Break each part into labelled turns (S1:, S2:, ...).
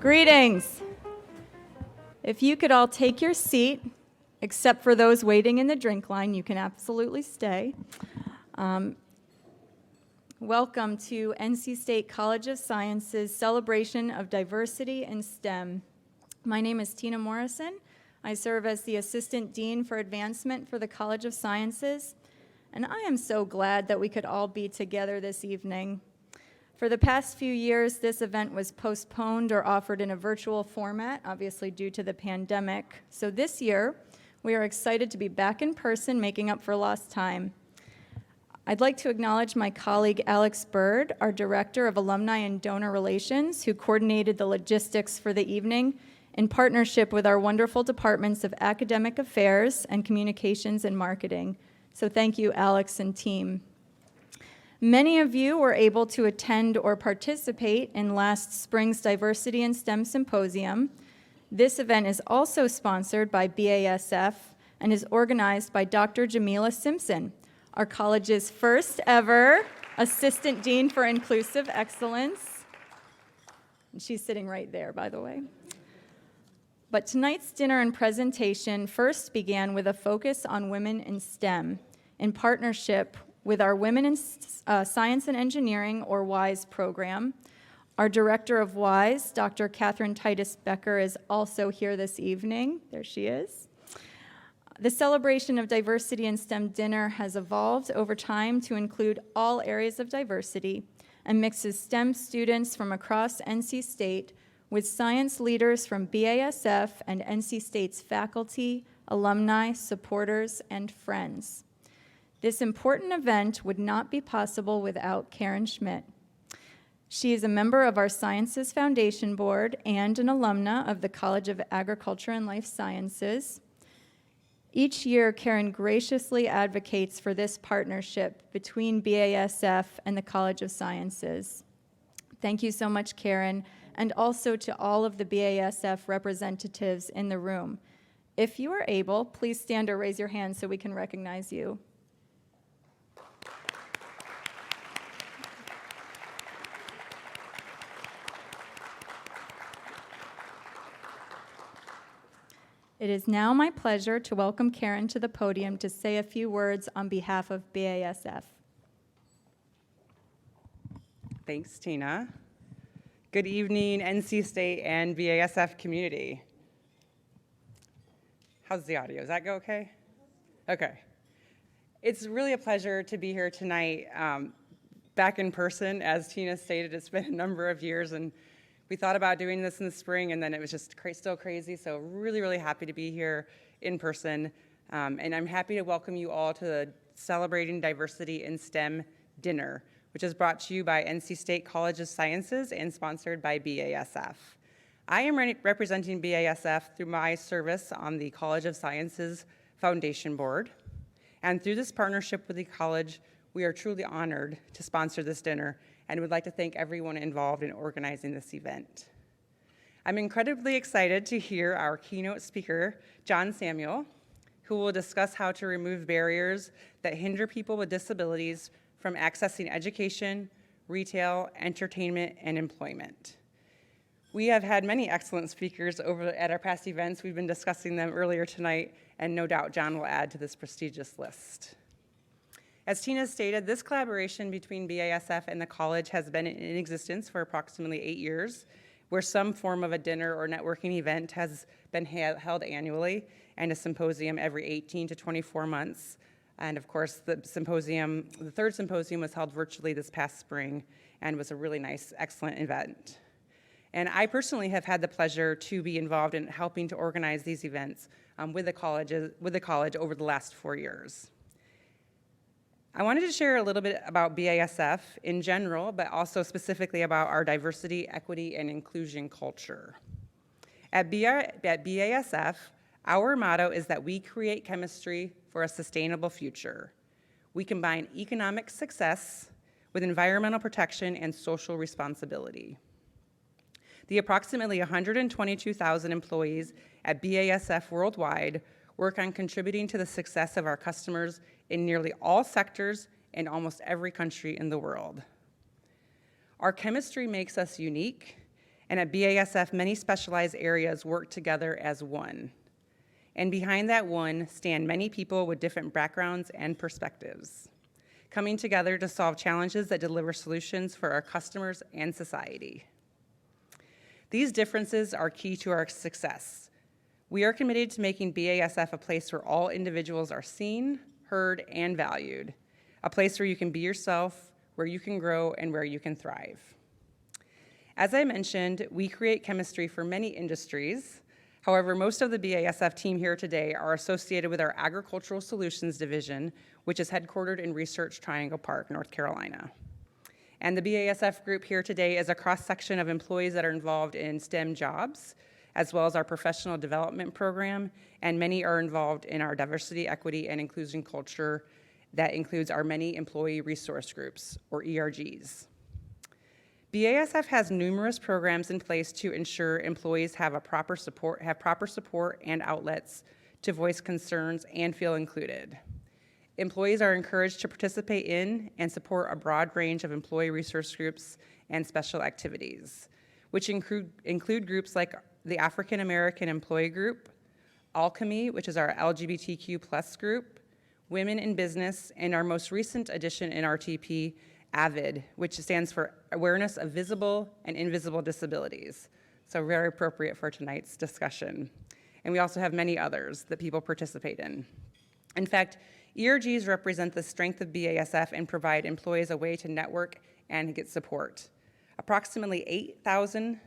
S1: Greetings. If you could all take your seat, except for those waiting in the drink line, you can absolutely stay. Welcome to NC State College of Sciences celebration of diversity in STEM. My name is Tina Morrison. I serve as the Assistant Dean for Advancement for the College of Sciences, and I am so glad that we could all be together this evening. For the past few years, this event was postponed or offered in a virtual format, obviously due to the pandemic. So this year, we are excited to be back in person, making up for lost time. I'd like to acknowledge my colleague Alex Byrd, our Director of Alumni and Donor Relations, who coordinated the logistics for the evening in partnership with our wonderful departments of Academic Affairs and Communications and Marketing. So thank you, Alex and team. Many of you were able to attend or participate in last spring's Diversity in STEM Symposium. This event is also sponsored by BASF and is organized by Dr. Jamila Simpson, our college's first ever Assistant Dean for Inclusive Excellence. And she's sitting right there, by the way. But tonight's dinner and presentation first began with a focus on women in STEM in partnership with our Women in Science and Engineering, or WISE program. Our Director of WISE, Dr. Catherine Titus Becker, is also here this evening. There she is. The celebration of diversity in STEM dinner has evolved over time to include all areas of diversity and mixes STEM students from across NC State with science leaders from BASF and NC State's faculty, alumni, supporters, and friends. This important event would not be possible without Karen Schmidt. She is a member of our Sciences Foundation Board and an alumna of the College of Agriculture and Life Sciences. Each year, Karen graciously advocates for this partnership between BASF and the College of Sciences. Thank you so much, Karen, and also to all of the BASF representatives in the room. If you are able, please stand or raise your hand so we can recognize you. It is now my pleasure to welcome Karen to the podium to say a few words on behalf of BASF.
S2: Thanks, Tina. Good evening, NC State and BASF community. How's the audio? Does that go okay? Okay. It's really a pleasure to be here tonight, back in person. As Tina stated, it's been a number of years, and we thought about doing this in the spring, and then it was just still crazy, so really, really happy to be here in person. And I'm happy to welcome you all to the Celebrating Diversity in STEM dinner, which is brought to you by NC State College of Sciences and sponsored by BASF. I am representing BASF through my service on the College of Sciences Foundation Board. And through this partnership with the college, we are truly honored to sponsor this dinner and would like to thank everyone involved in organizing this event. I'm incredibly excited to hear our keynote speaker, John Samuel, who will discuss how to remove barriers that hinder people with disabilities from accessing education, retail, entertainment, and employment. We have had many excellent speakers over at our past events. We've been discussing them earlier tonight, and no doubt John will add to this prestigious list. As Tina stated, this collaboration between BASF and the college has been in existence for approximately 8 years, where some form of a dinner or networking event has been held annually and a symposium every 18 to 24 months. And of course, the third symposium was held virtually this past spring and was a really nice, excellent event. And I personally have had the pleasure to be involved in helping to organize these events with the college over the last 4 years. I wanted to share a little bit about BASF in general, but also specifically about our diversity, equity, and inclusion culture. At BASF, our motto is that we create chemistry for a sustainable future. We combine economic success with environmental protection and social responsibility. The approximately 122,000 employees at BASF worldwide work on contributing to the success of our customers in nearly all sectors and almost every country in the world. Our chemistry makes us unique, And at BASF, many specialized areas work together as one. And behind that one stand many people with different backgrounds and perspectives, coming together to solve challenges that deliver solutions for our customers and society. These differences are key to our success. We are committed to making BASF a place where all individuals are seen, heard, and valued, a place where you can be yourself, where you can grow, and where you can thrive. As I mentioned, we create chemistry for many industries. However, most of the BASF team here today are associated with our Agricultural Solutions Division, which is headquartered in Research Triangle Park, North Carolina. And the BASF group here today is a cross-section of employees that are involved in STEM jobs, as well as our professional development program, and many are involved in our diversity, equity, and inclusion culture that includes our many employee resource groups, or ERGs. BASF has numerous programs in place to ensure employees have proper support and outlets to voice concerns and feel included. Employees are encouraged to participate in and support a broad range of employee resource groups and special activities, which include groups like the African American Employee Group, Alchemy, which is our LGBTQ+ group, Women in Business, and our most recent addition in RTP, AVID, which stands for Awareness of Visible and Invisible Disabilities. So very appropriate for tonight's discussion. And we also have many others that people participate in. In fact, ERGs represent the strength of BASF and provide employees a way to network and get support. Approximately 8,000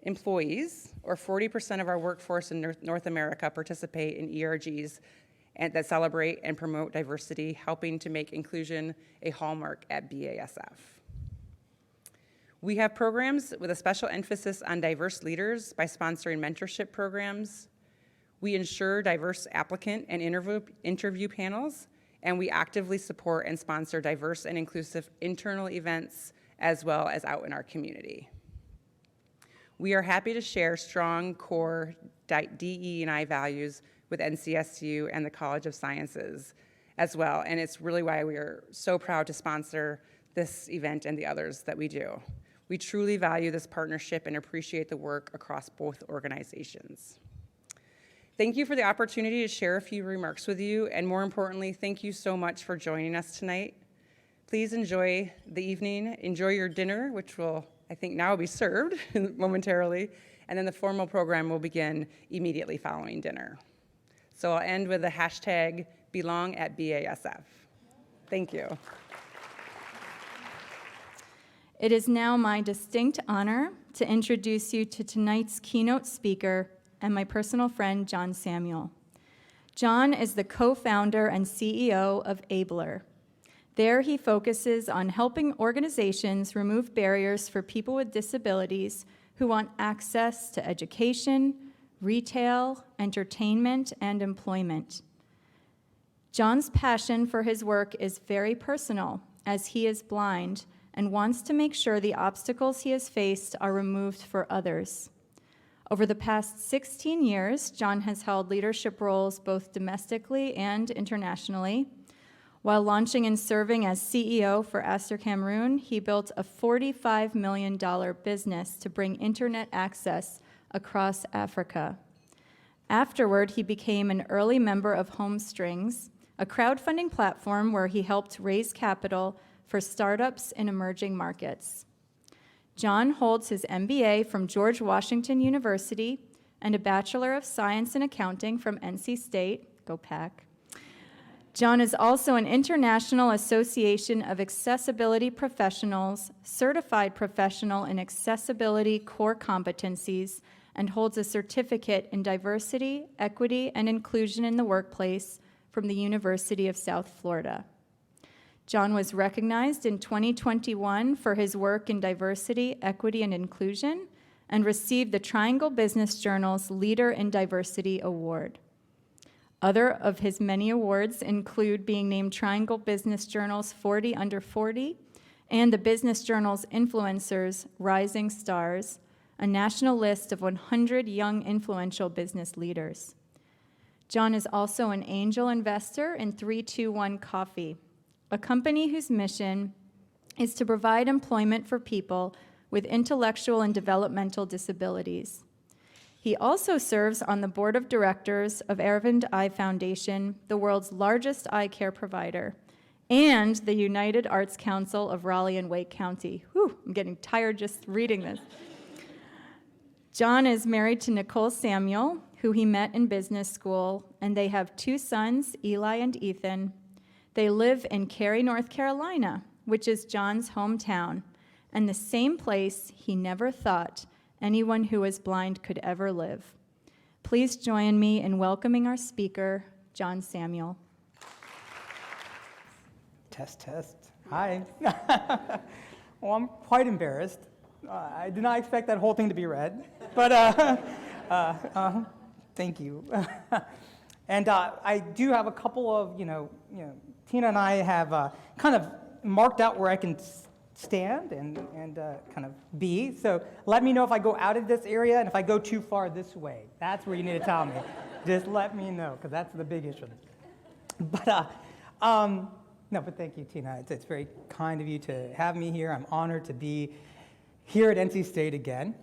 S2: employees, or 40% of our workforce in North America, participate in ERGs and that celebrate and promote diversity, helping to make inclusion a hallmark at BASF. We have programs with a special emphasis on diverse leaders by sponsoring mentorship programs. We ensure diverse applicant and interview panels, and we actively support and sponsor diverse and inclusive internal events as well as out in our community. We are happy to share strong core DE&I values with NCSU and the College of Sciences as well, and it's really why we are so proud to sponsor this event and the others that we do. We truly value this partnership and appreciate the work across both organizations. Thank you for the opportunity to share a few remarks with you, and more importantly, thank you so much for joining us tonight. Please enjoy the evening, enjoy your dinner, which will, I think, now be served momentarily, and then the formal program will begin immediately following dinner. So I'll end with the hashtag #BelongAtBASF. Thank you.
S1: It is now my distinct honor to introduce you to tonight's keynote speaker and my personal friend, John Samuel. John is the co-founder and CEO of Abler. There he focuses on helping organizations remove barriers for people with disabilities who want access to education, retail, entertainment, and employment. John's passion for his work is very personal, as he is blind and wants to make sure the obstacles he has faced are removed for others. Over the past 16 years, John has held leadership roles both domestically and internationally. While launching and serving as CEO for Aster Cameroon, he built a $45 million business to bring internet access across Africa. Afterward, he became an early member of Homestrings, a crowdfunding platform where he helped raise capital for startups in emerging markets. John holds his MBA from George Washington University and a Bachelor of Science in Accounting from NC State, go Pack. John is also an International Association of Accessibility Professionals, certified professional in accessibility core competencies, and holds a certificate in diversity, equity, and inclusion in the workplace from the University of South Florida. John was recognized in 2021 for his work in diversity, equity, and inclusion, and received the Triangle Business Journal's Leader in Diversity Award. Other of his many awards include being named Triangle Business Journal's 40 Under 40 and the Business Journal's Influencers Rising Stars, a national list of 100 young influential business leaders. John is also an angel investor in 321 Coffee, a company whose mission is to provide employment for people with intellectual and developmental disabilities. He also serves on the board of directors of Aravind Eye Foundation, the world's largest eye care provider, and the United Arts Council of Raleigh and Wake County. Whew, I'm getting tired just reading this. John is married to Nicole Samuel, who he met in business school, and they have 2 sons, Eli and Ethan. They live in Cary, North Carolina, which is John's hometown, and the same place he never thought anyone who is blind could ever live. Please join me in welcoming our speaker, John Samuel.
S3: Test, test. Hi. Well, I'm quite embarrassed. I did not expect that whole thing to be read, but thank you. And I do have a couple of, Tina and I have kind of marked out where I can stand and kind of be. So let me know if I go out of this area and if I go too far this way. That's where you need to tell me. Just let me know, because that's the big issue. But no, but thank you, Tina. It's very kind of you to have me here. I'm honored to be here at NC State again.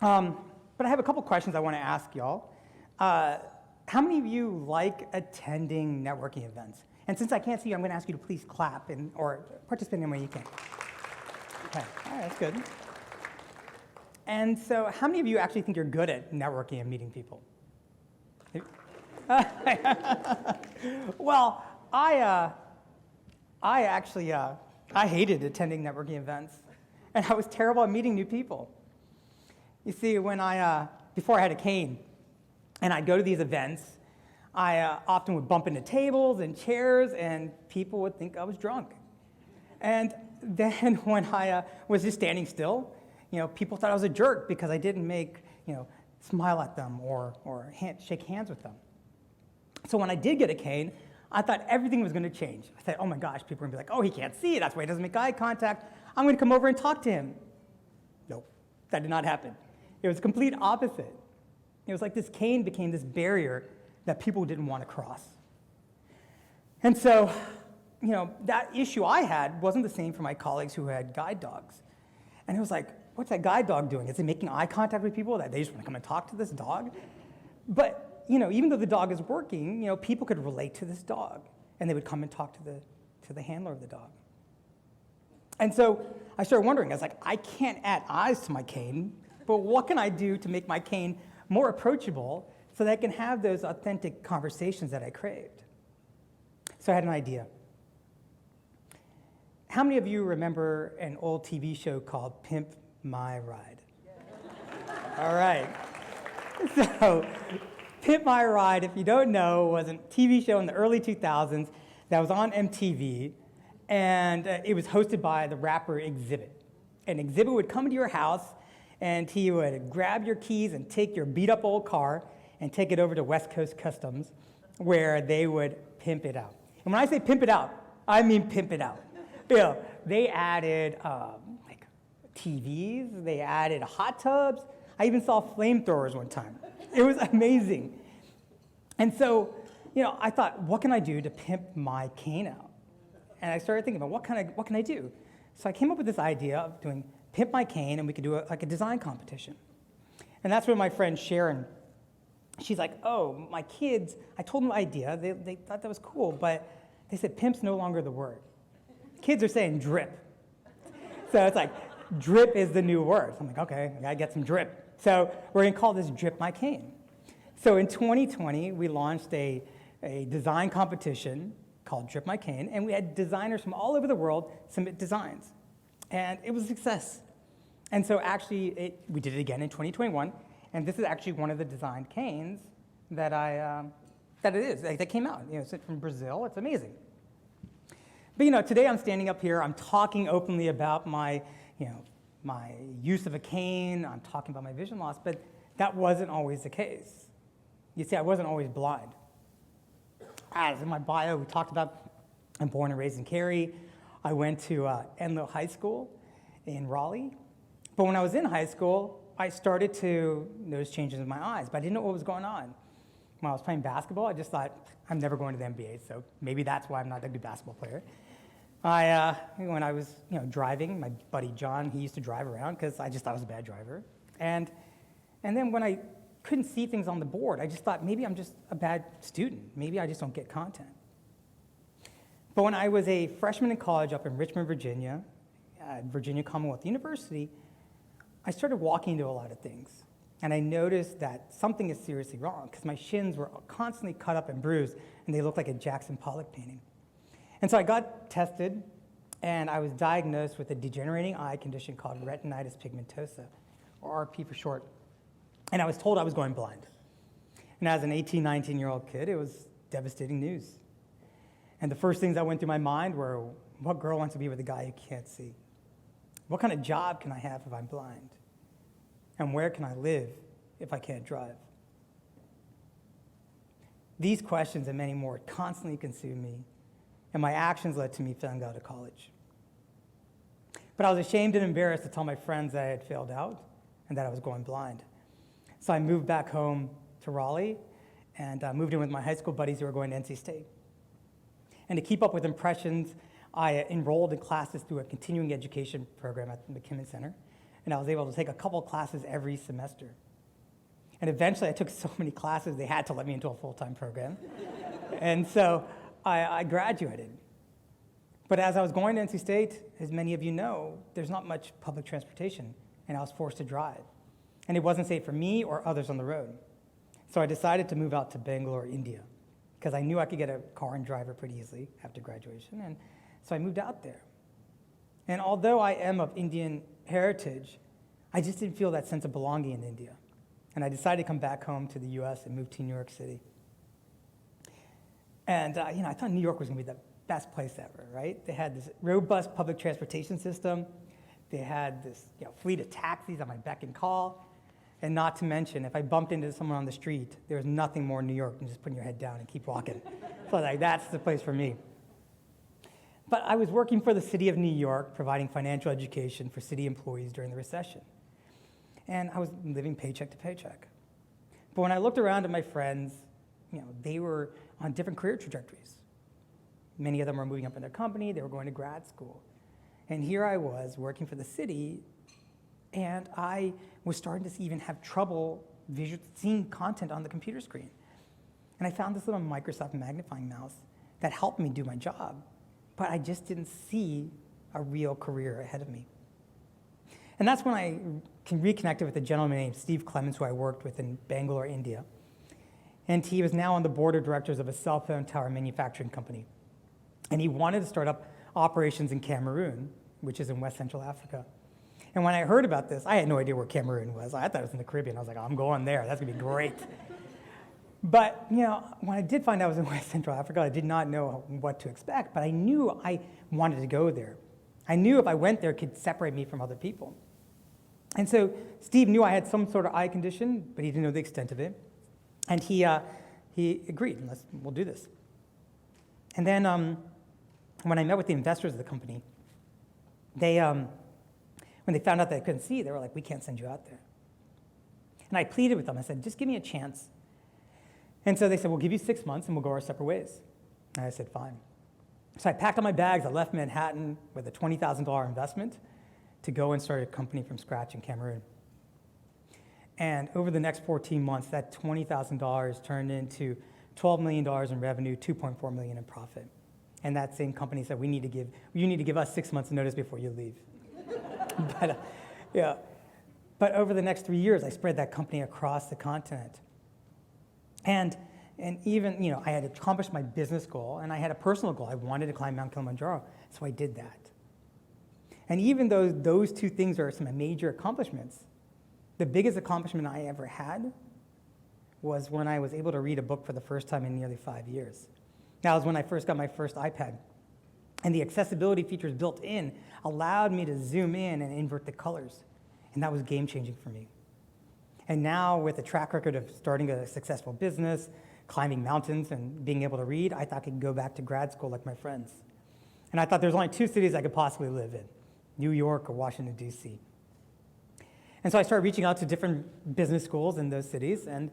S3: But I have a couple questions I want to ask y'all. How many of you like attending networking events? And since I can't see you, I'm going to ask you to please clap or participate in any way you can. Okay, all right, that's good. And so how many of you actually think you're good at networking and meeting people? Well, I actually hated attending networking events, and I was terrible at meeting new people. You see, when before I had a cane, and I'd go to these events, I often would bump into tables and chairs, and people would think I was drunk. And then when I was just standing still, people thought I was a jerk because I didn't smile at them or shake hands with them. So when I did get a cane, I thought everything was going to change. I thought, oh my gosh, people are going to be like, oh, he can't see, that's why he doesn't make eye contact. I'm going to come over and talk to him. Nope, that did not happen. It was the complete opposite. It was like this cane became this barrier that people didn't want to cross. And so, that issue I had wasn't the same for my colleagues who had guide dogs. And it was like, what's that guide dog doing? Is it making eye contact with people that they just want to come and talk to this dog? But even though the dog is working, people could relate to this dog, and they would come and talk to the handler of the dog. And so I started wondering, I was like, I can't add eyes to my cane, but what can I do to make my cane more approachable so that I can have those authentic conversations that I craved? So I had an idea. How many of you remember an old TV show called Pimp My Ride? All right. So Pimp My Ride, if you don't know, was a TV show in the early 2000s that was on MTV, and it was hosted by the rapper Exhibit. And Exhibit would come to your house, and he would grab your keys and take your beat-up old car and take it over to West Coast Customs, where they would pimp it out. And when I say pimp it out, I mean pimp it out. They added TVs, they added hot tubs. I even saw flamethrowers one time. It was amazing. And so, I thought, what can I do to pimp my cane out? And I started thinking about what can I do? So I came up with this idea of doing Pimp My Cane, and we could do a design competition. And that's when my friend Sharon, she's like, oh, my kids, I told them the idea. They thought that was cool, but they said pimp's no longer the word. Kids are saying drip. So it's like, drip is the new word. So I'm like, okay, I gotta get some drip. So we're gonna call this Drip My Cane. So in 2020, we launched a design competition called Drip My Cane, and we had designers from all over the world submit designs. And it was a success. And so actually, we did it again in 2021, and this is actually one of the designed canes that that came out. It's from Brazil. It's amazing. But today I'm standing up here. I'm talking openly about my use of a cane. I'm talking about my vision loss, but that wasn't always the case. You see, I wasn't always blind. As in my bio, we talked about I'm born and raised in Cary. I went to Enloe High School in Raleigh. But when I was in high school, I started to notice changes in my eyes, but I didn't know what was going on. When I was playing basketball, I just thought, I'm never going to the NBA, so maybe that's why I'm not a good basketball player. When I was driving, my buddy John, he used to drive around because I just thought I was a bad driver. And then when I couldn't see things on the board, I just thought maybe I'm just a bad student. Maybe I just don't get content. But when I was a freshman in college up in Richmond, Virginia, at Virginia Commonwealth University, I started walking into a lot of things. And I noticed that something is seriously wrong because my shins were constantly cut up and bruised, and they looked like a Jackson Pollock painting. And so I got tested, and I was diagnosed with a degenerating eye condition called retinitis pigmentosa, or RP for short. And I was told I was going blind. And as an 18, 19-year-old kid, it was devastating news. And the first things that went through my mind were, what girl wants to be with a guy who can't see? What kind of job can I have if I'm blind? And where can I live if I can't drive? These questions and many more constantly consumed me, and my actions led to me failing out of college. But I was ashamed and embarrassed to tell my friends that I had failed out and that I was going blind. So I moved back home to Raleigh and moved in with my high school buddies who were going to NC State. And to keep up with impressions, I enrolled in classes through a continuing education program at the Mcgann Center, and I was able to take a couple classes every semester. And eventually I took so many classes, they had to let me into a full-time program. And so I graduated. But as I was going to NC State, as many of you know, there's not much public transportation, and I was forced to drive. And it wasn't safe for me or others on the road. So I decided to move out to Bangalore, India, because I knew I could get a car and drive it pretty easily after graduation. And so I moved out there. And although I am of Indian heritage, I just didn't feel that sense of belonging in India. And I decided to come back home to the US and move to New York City. And I thought New York was gonna be the best place ever, right? They had this robust public transportation system. They had this fleet of taxis on my beck and call. And not to mention, if I bumped into someone on the street, there was nothing more New York than just putting your head down and keep walking. So that's the place for me. But I was working for the city of New York, providing financial education for city employees during the recession. And I was living paycheck to paycheck. But when I looked around at my friends, they were on different career trajectories. Many of them were moving up in their company, they were going to grad school. And here I was working for the city, and I was starting to even have trouble seeing content on the computer screen. And I found this little Microsoft magnifying mouse that helped me do my job, but I just didn't see a real career ahead of me. And that's when I reconnected with a gentleman named Steve Clements, who I worked with in Bangalore, India. And he was now on the board of directors of a cell phone tower manufacturing company. And he wanted to start up operations in Cameroon, which is in West Central Africa. And when I heard about this, I had no idea where Cameroon was. I thought it was in the Caribbean. I was like, I'm going there. That's going to be great. But, when I did find out I was in West Central Africa, I did not know what to expect, but I knew I wanted to go there. I knew if I went there, it could separate me from other people. And so Steve knew I had some sort of eye condition, but he didn't know the extent of it. And he agreed, we'll do this. And then when I met with the investors of the company, when they found out that I couldn't see, they were like, we can't send you out there. And I pleaded with them. I said, just give me a chance. And so they said, we'll give you 6 months and we'll go our separate ways. And I said, fine. So I packed up my bags. I left Manhattan with a $20,000 investment to go and start a company from scratch in Cameroon. And over the next 14 months, that $20,000 turned into $12 million in revenue, $2.4 million in profit. And that same company said, you need to give us 6 months notice before you leave. But over the next 3 years, I spread that company across the continent. And even, I had accomplished my business goal, and I had a personal goal. I wanted to climb Mount Kilimanjaro, so I did that. And even though those two things are some major accomplishments, the biggest accomplishment I ever had was when I was able to read a book for the first time in nearly 5 years. That was when I first got my first iPad. And the accessibility features built in allowed me to zoom in and invert the colors. And that was game-changing for me. And now, with a track record of starting a successful business, climbing mountains, and being able to read, I thought I could go back to grad school like my friends. And I thought there's only 2 cities I could possibly live in, New York or Washington, D.C. And so I started reaching out to different business schools in those cities, and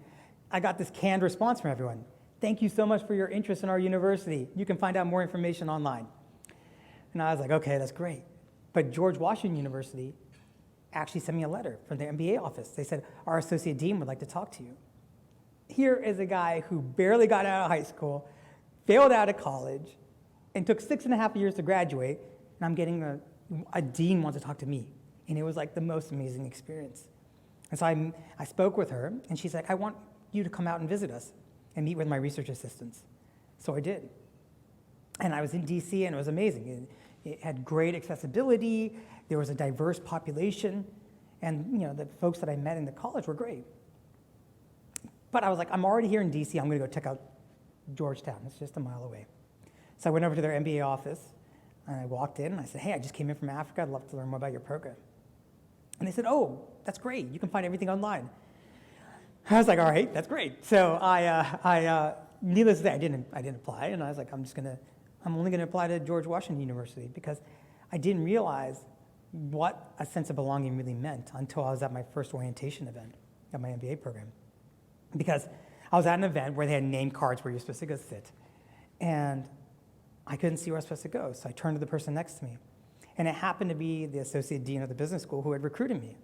S3: I got this canned response from everyone. Thank you so much for your interest in our university. You can find out more information online. And I was like, okay, that's great. But George Washington University actually sent me a letter from their MBA office. They said, our associate dean would like to talk to you. Here is a guy who barely got out of high school, failed out of college, and took 6.5 years to graduate, and I'm getting a dean wants to talk to me. And it was like the most amazing experience. And so I spoke with her, and she's like, I want you to come out and visit us and meet with my research assistants. So I did. And I was in DC, and it was amazing. It had great accessibility. There was a diverse population. And the folks that I met in the college were great. But I was like, I'm already here in DC. I'm going to go check out Georgetown. It's just a mile away. So I went over to their MBA office, and I walked in, and I said, hey, I just came in from Africa. I'd love to learn more about your program. And they said, oh, that's great. You can find everything online. I was like, all right, that's great. So I needless to say, I didn't apply, and I was like, I'm only going to apply to George Washington University because I didn't realize what a sense of belonging really meant until I was at my first orientation event at my MBA program. Because I was at an event where they had name cards where you're supposed to go sit, and I couldn't see where I was supposed to go, so I turned to the person next to me. And it happened to be the associate dean of the business school who had recruited me.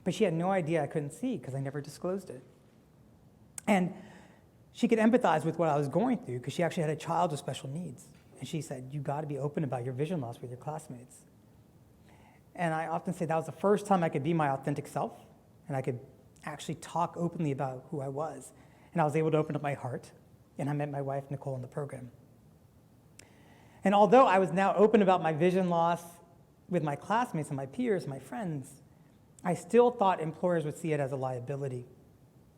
S3: But she had no idea I couldn't see because I never disclosed it. And she could empathize with what I was going through because she actually had a child with special needs. And she said, you got to be open about your vision loss with your classmates. And I often say that was the first time I could be my authentic self, and I could actually talk openly about who I was. And I was able to open up my heart, and I met my wife, Nicole, in the program. And although I was now open about my vision loss with my classmates and my peers and my friends, I still thought employers would see it as a liability,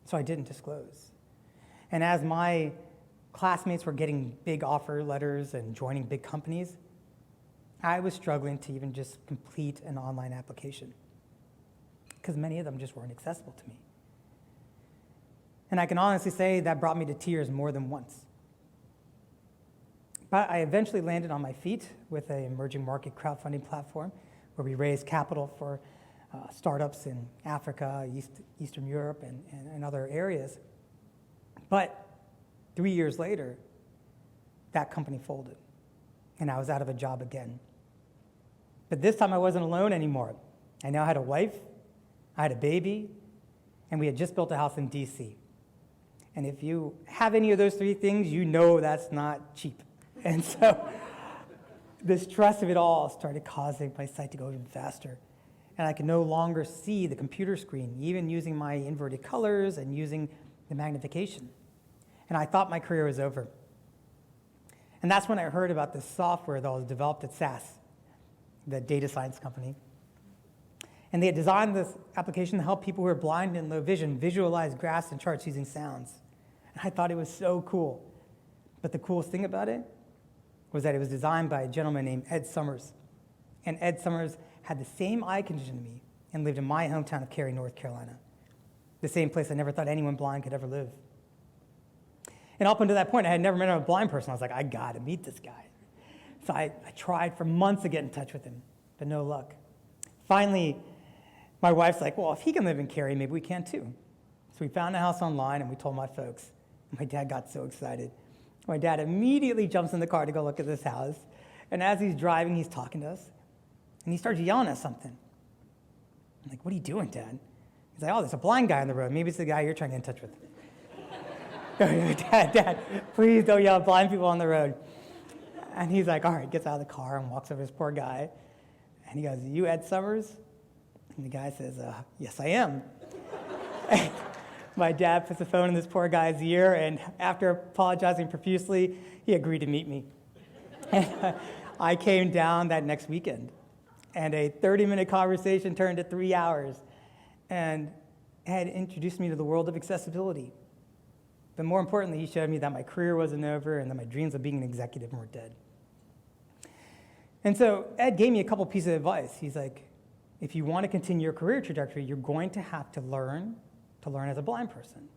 S3: so I didn't disclose. And as my classmates were getting big offer letters and joining big companies, I was struggling to even just complete an online application because many of them just weren't accessible to me. And I can honestly say that brought me to tears more than once. But I eventually landed on my feet with an emerging market crowdfunding platform where we raised capital for startups in Africa, Eastern Europe, and other areas. But 3 years later, that company folded, and I was out of a job again. But this time I wasn't alone anymore. I now had a wife, I had a baby, and we had just built a house in DC. And if you have any of those three things, you know that's not cheap. And so the stress of it all started causing my sight to go even faster. And I could no longer see the computer screen, even using my inverted colors and using the magnification. And I thought my career was over. And that's when I heard about this software that was developed at SAS, the data science company. And they had designed this application to help people who are blind and low vision visualize graphs and charts using sounds. And I thought it was so cool. But the coolest thing about it was that it was designed by a gentleman named Ed Summers. And Ed Summers had the same eye condition as me and lived in my hometown of Cary, North Carolina, the same place I never thought anyone blind could ever live. And up until that point, I had never met a blind person. I was like, I got to meet this guy. So I tried for months to get in touch with him, but no luck. Finally, my wife's like, well, if he can live in Cary, maybe we can too. So we found a house online, and we told my folks. My dad got so excited. My dad immediately jumps in the car to go look at this house. And as he's driving, he's talking to us. And he starts yelling at something. I'm like, what are you doing, Dad? He's like, oh, there's a blind guy on the road. Maybe it's the guy you're trying to get in touch with. Dad, please don't yell at blind people on the road. And he's like, all right, gets out of the car and walks over to this poor guy. And he goes, you Ed Summers? And the guy says, yes, I am. And my dad puts the phone in this poor guy's ear, and after apologizing profusely, he agreed to meet me. And I came down that next weekend, and a 30-minute conversation turned to 3 hours, and had introduced me to the world of accessibility. But more importantly, he showed me that my career wasn't over and that my dreams of being an executive weren't dead. And so Ed gave me a couple pieces of advice. He's like, if you want to continue your career trajectory, you're going to have to learn as a blind person.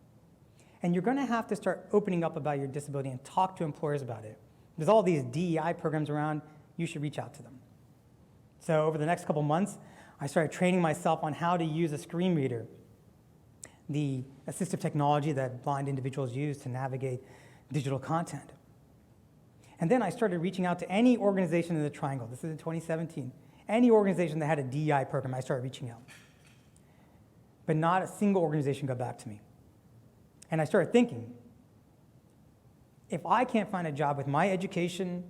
S3: And you're going to have to start opening up about your disability and talk to employers about it. There's all these DEI programs around. You should reach out to them. So over the next couple months, I started training myself on how to use a screen reader, the assistive technology that blind individuals use to navigate digital content. And then I started reaching out to any organization in the Triangle. This is in 2017. Any organization that had a DEI program, I started reaching out. But not a single organization got back to me. And I started thinking, if I can't find a job with my education,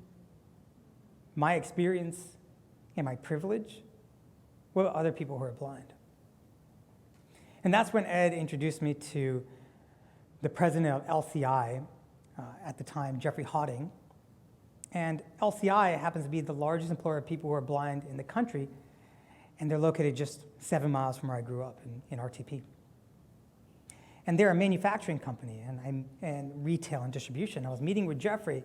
S3: my experience, and my privilege, what about other people who are blind? And that's when Ed introduced me to the president of LCI, at the time, Jeffrey Hotting. And LCI happens to be the largest employer of people who are blind in the country, and they're located just 7 miles from where I grew up in RTP. And they're a manufacturing company and retail and distribution. I was meeting with Jeffrey,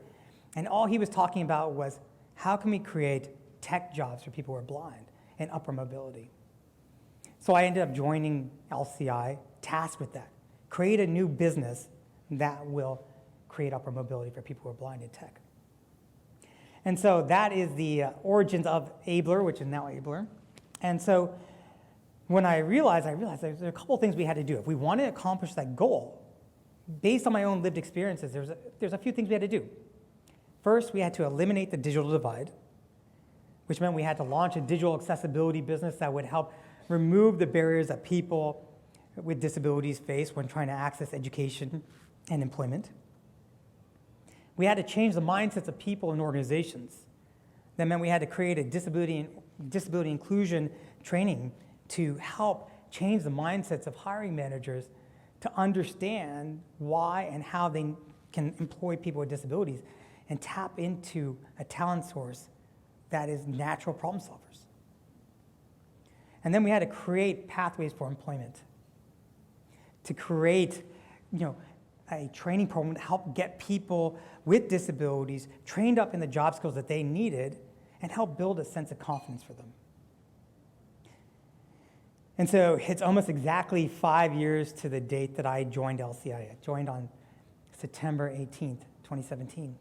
S3: and all he was talking about was how can we create tech jobs for people who are blind and upper mobility. So I ended up joining LCI, tasked with that. Create a new business that will create upper mobility for people who are blind in tech. And so that is the origins of Abler, which is now Abler. And so when I realized there's a couple things we had to do. If we wanted to accomplish that goal, based on my own lived experiences, there's a few things we had to do. First, we had to eliminate the digital divide, which meant we had to launch a digital accessibility business that would help remove the barriers that people with disabilities face when trying to access education and employment. We had to change the mindsets of people and organizations. That meant we had to create a disability inclusion training to help change the mindsets of hiring managers to understand why and how they can employ people with disabilities and tap into a talent source that is natural problem solvers. And then we had to create pathways for employment, to create, a training program to help get people with disabilities trained up in the job skills that they needed and help build a sense of confidence for them. And so it's almost exactly 5 years to the date that I joined LCI. I joined on September 18th, 2017.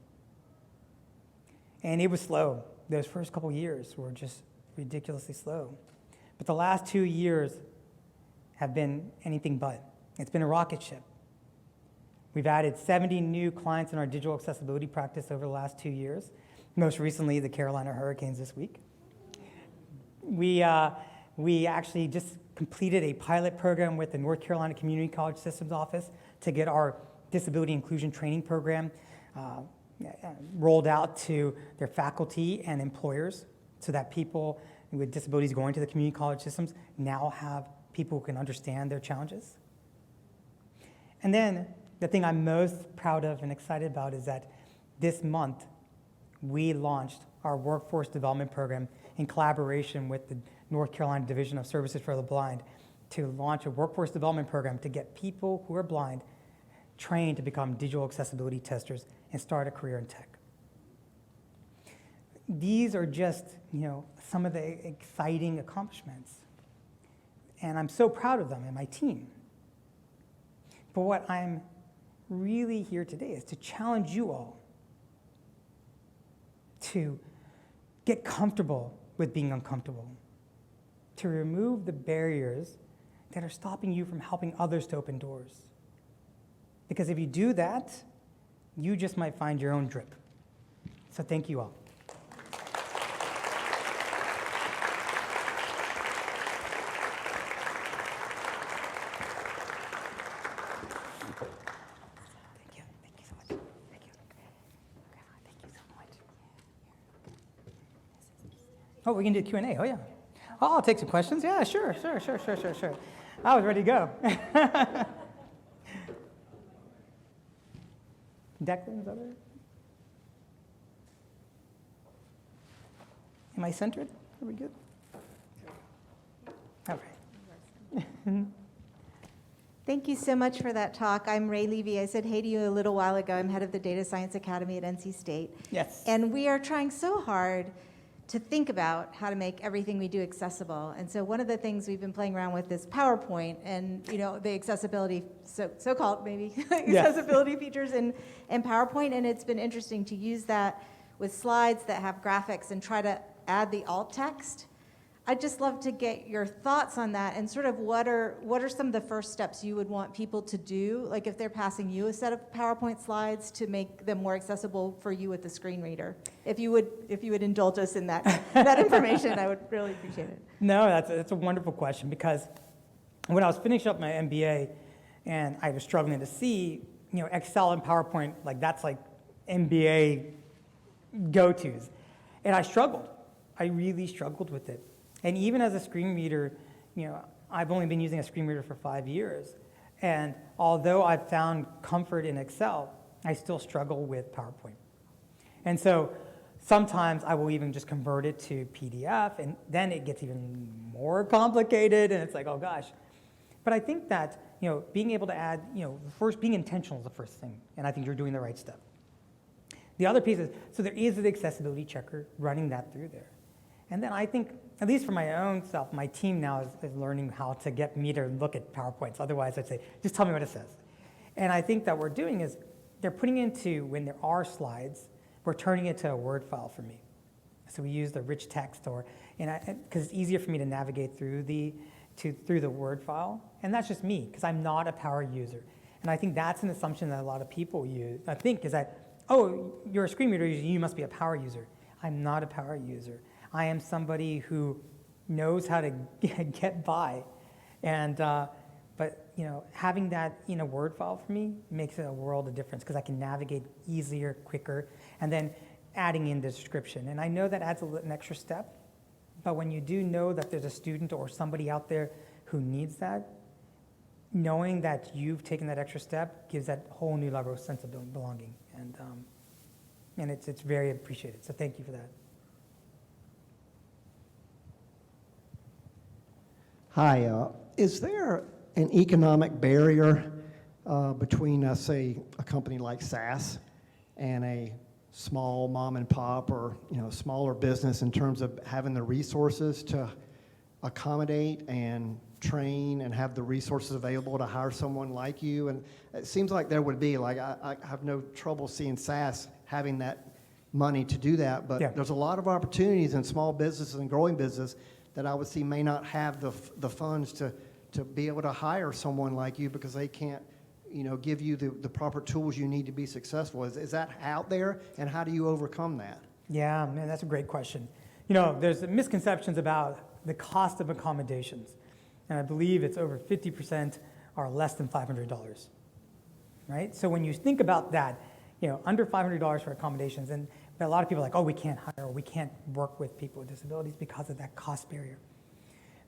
S3: And it was slow. Those first couple years were just ridiculously slow. But the last 2 years have been anything but. It's been a rocket ship. We've added 70 new clients in our digital accessibility practice over the last 2 years, most recently the Carolina Hurricanes this week. We actually just completed a pilot program with the North Carolina Community College Systems Office to get our disability inclusion training program rolled out to their faculty and employers so that people with disabilities going to the community college systems now have people who can understand their challenges. And then the thing I'm most proud of and excited about is that this month we launched our workforce development program in collaboration with the North Carolina Division of Services for the Blind to launch a workforce development program to get people who are blind trained to become digital accessibility testers and start a career in tech. These are just, some of the exciting accomplishments. And I'm so proud of them and my team. But what I'm really here today is to challenge you all to get comfortable with being uncomfortable, to remove the barriers that are stopping you from helping others to open doors. Because if you do that, you just might find your own drip. So thank you all. Oh, we can do Q&A. Oh, yeah. Oh, I'll take some questions. Yeah, sure. I was ready to go. Declan, is that it? Am I centered? Are we good? All right.
S4: Thank you so much for that talk. I'm Ray Levy. I said hey to you a little while ago. I'm head of the Data Science Academy at NC State.
S3: Yes.
S4: And we are trying so hard to think about how to make everything we do accessible. And so one of the things we've been playing around with is PowerPoint and the accessibility, so-called maybe, accessibility features in PowerPoint. And it's been interesting to use that with slides that have graphics and try to add the alt text I'd just love to get your thoughts on that and sort of what are some of the first steps you would want people to do, like if they're passing you a set of PowerPoint slides to make them more accessible for you with the screen reader. If you would indulge us in that that information, I would really appreciate it.
S3: No, that's a wonderful question, because when I was finishing up my MBA and I was struggling to see, Excel and PowerPoint, like that's like MBA go-tos. And I struggled. I really struggled with it. And even as a screen reader, I've only been using a screen reader for 5 years. And although I've found comfort in Excel, I still struggle with PowerPoint. And so sometimes I will even just convert it to PDF, and then it gets even more complicated, and it's like, oh gosh. But I think that, being able to add, first being intentional is the first thing, and I think you're doing the right step. The other piece is, so there is an accessibility checker running that through there. And then I think, at least for my own self, my team now is learning how to get me to look at PowerPoints. Otherwise, I'd say, just tell me what it says. And I think that what we're doing is they're putting into, when there are slides, we're turning it to a Word file for me. So we use the rich text, because it's easier for me to navigate through the Word file. And that's just me, because I'm not a power user. And I think that's an assumption that a lot of people think is that, oh, you're a screen reader user, you must be a power user. I'm not a power user. I am somebody who knows how to get by. And, but having that in a Word file for me makes a world of difference, because I can navigate easier, quicker, and then adding in the description. And I know that adds an extra step, but when you do know that there's a student or somebody out there who needs that, knowing that you've taken that extra step gives that whole new level of sense of belonging. And it's very appreciated. So thank you for that.
S5: Hi, is there an economic barrier between, say, a company like SAS and a small mom and pop or smaller business in terms of having the resources to accommodate and train and have the resources available to hire someone like you? And it seems like there would be, like I have no trouble seeing SAS having that money to do that, but there's a lot of opportunities in small businesses and growing business that I would see may not have the funds to be able to hire someone like you because they can't, give you the proper tools you need to be successful. Is that out there, and how do you overcome that?
S3: Yeah, man, that's a great question. There's misconceptions about the cost of accommodations, and I believe it's over 50% are less than $500, right? So when you think about that, under $500 for accommodations, but a lot of people are like, oh, we can't hire, or we can't work with people with disabilities because of that cost barrier.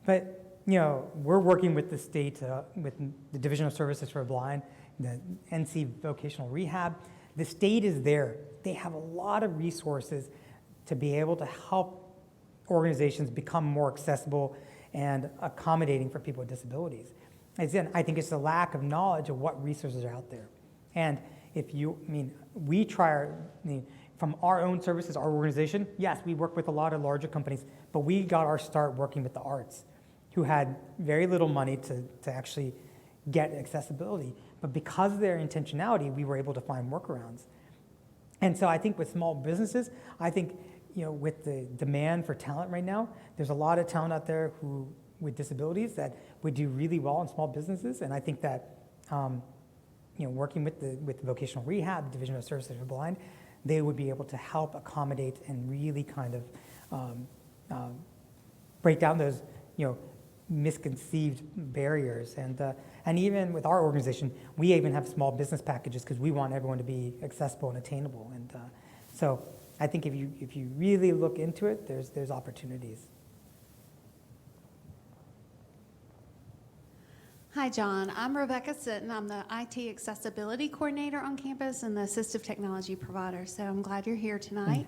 S3: But, we're working with the state, with the Division of Services for the Blind, the NC Vocational Rehab. The state is there. They have a lot of resources to be able to help organizations become more accessible and accommodating for people with disabilities. Again, I think it's the lack of knowledge of what resources are out there. And we try from our own services, our organization, yes, we work with a lot of larger companies, but we got our start working with the arts, who had very little money to actually get accessibility. But because of their intentionality, we were able to find workarounds. And so I think with small businesses, I think, with the demand for talent right now, there's a lot of talent out there with disabilities that would do really well in small businesses. And I think that, working with the vocational rehab, Division of Services for the Blind, they would be able to help accommodate and really kind of break down those, misconceived barriers. And even with our organization, we even have small business packages because we want everyone to be accessible and attainable. And so I think if you really look into it, there's opportunities.
S6: Hi, John. I'm Rebecca Sitton. I'm the IT Accessibility Coordinator on campus and the Assistive Technology Provider. So I'm glad you're here tonight.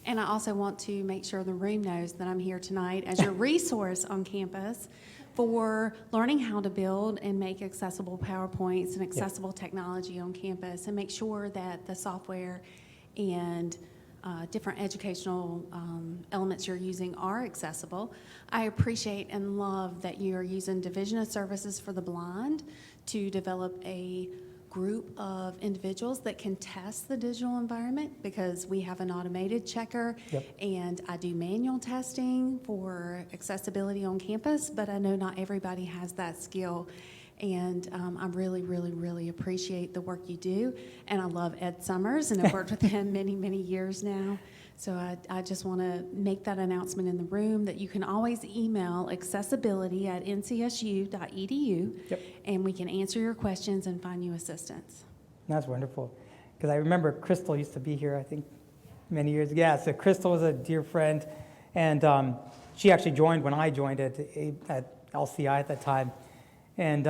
S6: And I also want to make sure the room knows that I'm here tonight as your resource on campus for learning how to build and make accessible PowerPoints and accessible technology on campus, and make sure that the software and different educational elements you're using are accessible. I appreciate and love that you're using Division of Services for the Blind to develop a group of individuals that can test the digital environment because we have an automated checker.
S3: Yep.
S6: And I do manual testing for accessibility on campus, but I know not everybody has that skill. And I really, really, really appreciate the work you do. And I love Ed Summers, and I've worked with him many, many years now. So I just want to make that announcement in the room that you can always email accessibility@ncsu.edu,
S3: Yep.
S6: and we can answer your questions and find you assistance.
S3: That's wonderful. Because I remember Crystal used to be here, I think, many years ago. Yeah, so Crystal was a dear friend, and she actually joined when I joined at LCI at that time. And,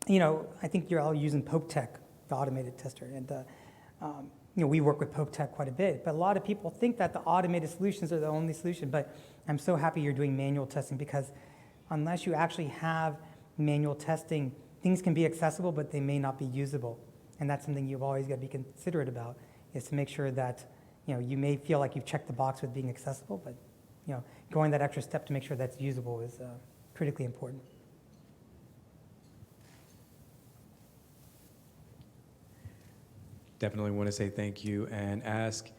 S3: you know, I think you're all using Pope Tech, the automated tester. And, you know, we work with Pope Tech quite a bit. But a lot of people think that the automated solutions are the only solution. But I'm so happy you're doing manual testing, because unless you actually have manual testing, things can be accessible, but they may not be usable. And that's something you've always got to be considerate about, is to make sure that, you know, you may feel like you've checked the box with being accessible, but, you know, going that extra step to make sure that's usable is critically important.
S7: Definitely want to say thank you and ask,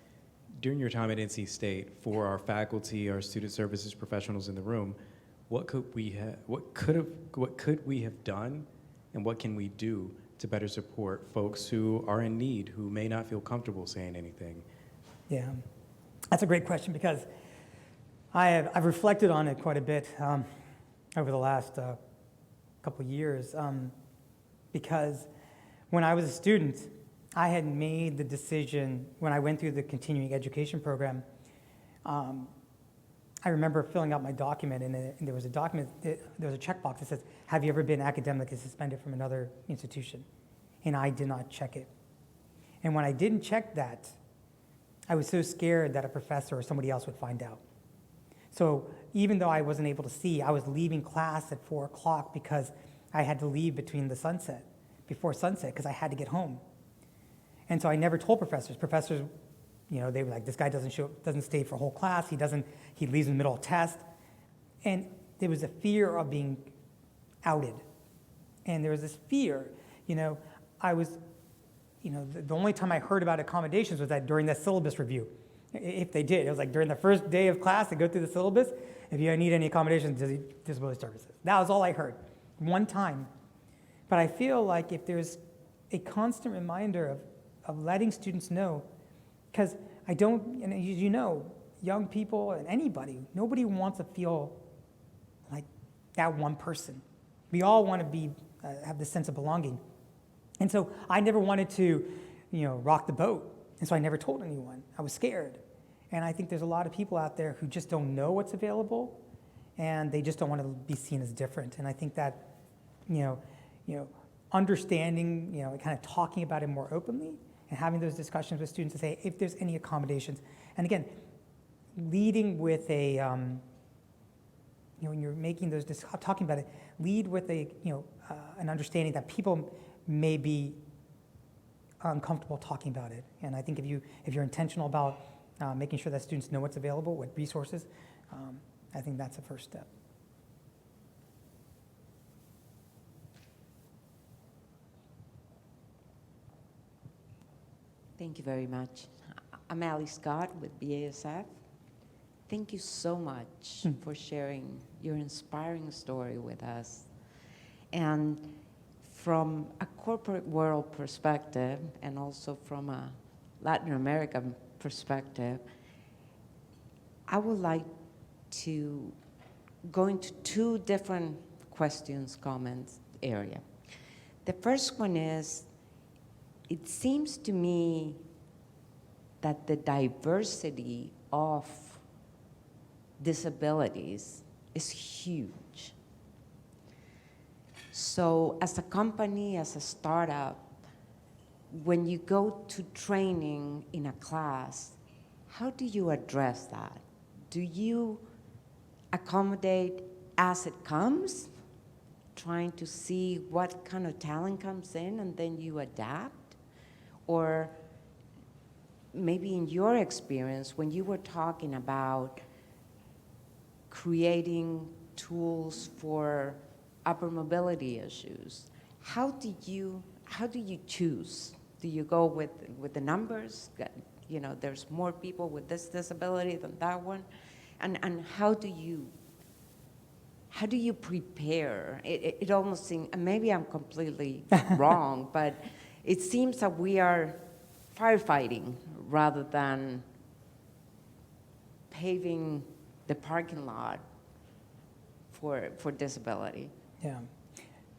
S7: during your time at NC State, for our faculty, our student services professionals in the room, what could we have done, and what can we do to better support folks who are in need, who may not feel comfortable saying anything?
S3: Yeah, that's a great question, because I've reflected on it quite a bit over the last couple years, because when I was a student, I had made the decision when I went through the continuing education program. I remember filling out my document, and there was a document, there was a checkbox that says, "Have you ever been academically suspended from another institution?" And I did not check it. And when I didn't check that, I was so scared that a professor or somebody else would find out. So even though I wasn't able to see, I was leaving class at 4 o'clock because I had to leave before sunset, because I had to get home. And so I never told professors. Professors, you know, they were like, "This guy doesn't stay for a whole class. He leaves in the middle of test." And there was a fear of being outed. And there was this fear, you know, the only time I heard about accommodations was that during the syllabus review. If they did, it was like during the first day of class, they go through the syllabus. If you need any accommodations, disability services. That was all I heard, one time. But I feel like if there's a constant reminder of letting students know, because and as you know, young people and anybody, nobody wants to feel like that one person. We all want to have this sense of belonging. And so I never wanted to, you know, rock the boat. And so I never told anyone. I was scared. And I think there's a lot of people out there who just don't know what's available, and they just don't want to be seen as different. And I think that, you know, understanding, you know, kind of talking about it more openly and having those discussions with students to say if there's any accommodations. And again, leading with a, when you're making those, talking about it, lead with an understanding that people may be uncomfortable talking about it. And I think if you're intentional about making sure that students know what's available, what resources, I think that's the first step.
S8: Thank you very much. I'm Allie Scott with BASF. Thank you so much for sharing your inspiring story with us. And from a corporate world perspective, and also from a Latin American perspective, I would like to go into 2 different questions, comments area. The first one is, it seems to me that the diversity of disabilities is huge. So as a company, as a startup, when you go to training in a class, how do you address that? Do you accommodate as it comes, trying to see what kind of talent comes in and then you adapt? Or maybe in your experience, when you were talking about creating tools for upper mobility issues, how how do you choose? Do you go with the numbers? You know, there's more people with this disability than that one, and how do you prepare? It almost seems, and maybe I'm completely wrong, but it seems that we are firefighting rather than paving the parking lot for disability.
S3: Yeah.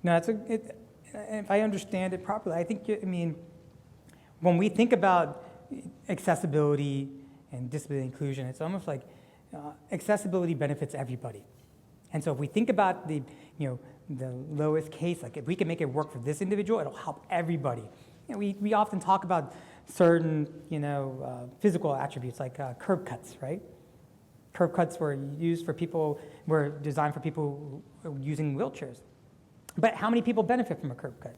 S3: No, if I understand it properly, I think, when we think about accessibility and disability inclusion, it's almost like accessibility benefits everybody. And so if we think about the lowest case, like if we can make it work for this individual, it'll help everybody. We often talk about certain, physical attributes like curb cuts, right? Curb cuts were designed for people using wheelchairs. But how many people benefit from a curb cut?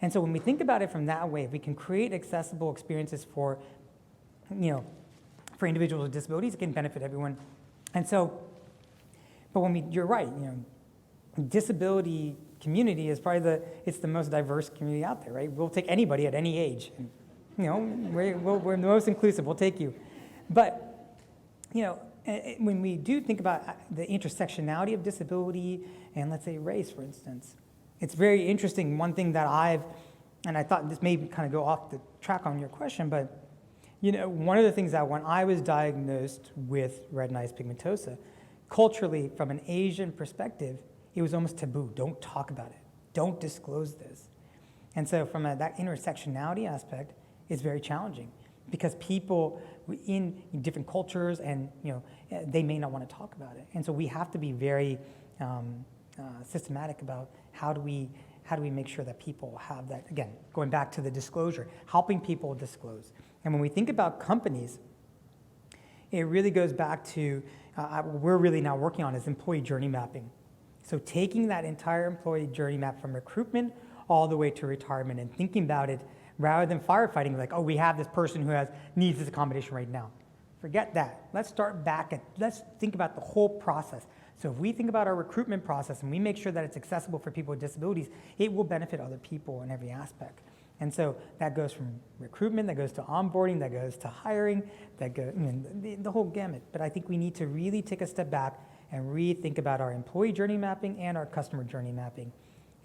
S3: And so when we think about it from that way, if we can create accessible experiences for individuals with disabilities, it can benefit everyone. And so, but you're right, disability community is probably it's the most diverse community out there, right? We'll take anybody at any age. And, we're the most inclusive, we'll take you. But, when we do think about the intersectionality of disability and let's say race, for instance, it's very interesting. One thing that and I thought this may kind of go off the track on your question, but one of the things that when I was diagnosed with retinitis pigmentosa, culturally, from an Asian perspective, it was almost taboo. Don't talk about it. Don't disclose this. And so from that intersectionality aspect, it's very challenging because people in different cultures and they may not want to talk about it. And so we have to be very systematic about how do we make sure that people have that, again, going back to the disclosure, helping people disclose. And when we think about companies, it really goes back to what we're really now working on is employee journey mapping. So taking that entire employee journey map from recruitment all the way to retirement and thinking about it rather than firefighting, like, oh, we have this person who needs this accommodation right now. Forget that. Let's think about the whole process. So if we think about our recruitment process and we make sure that it's accessible for people with disabilities, it will benefit other people in every aspect. And so that goes from recruitment, that goes to onboarding, that goes to hiring, that goes, the whole gamut. But I think we need to really take a step back and rethink about our employee journey mapping and our customer journey mapping,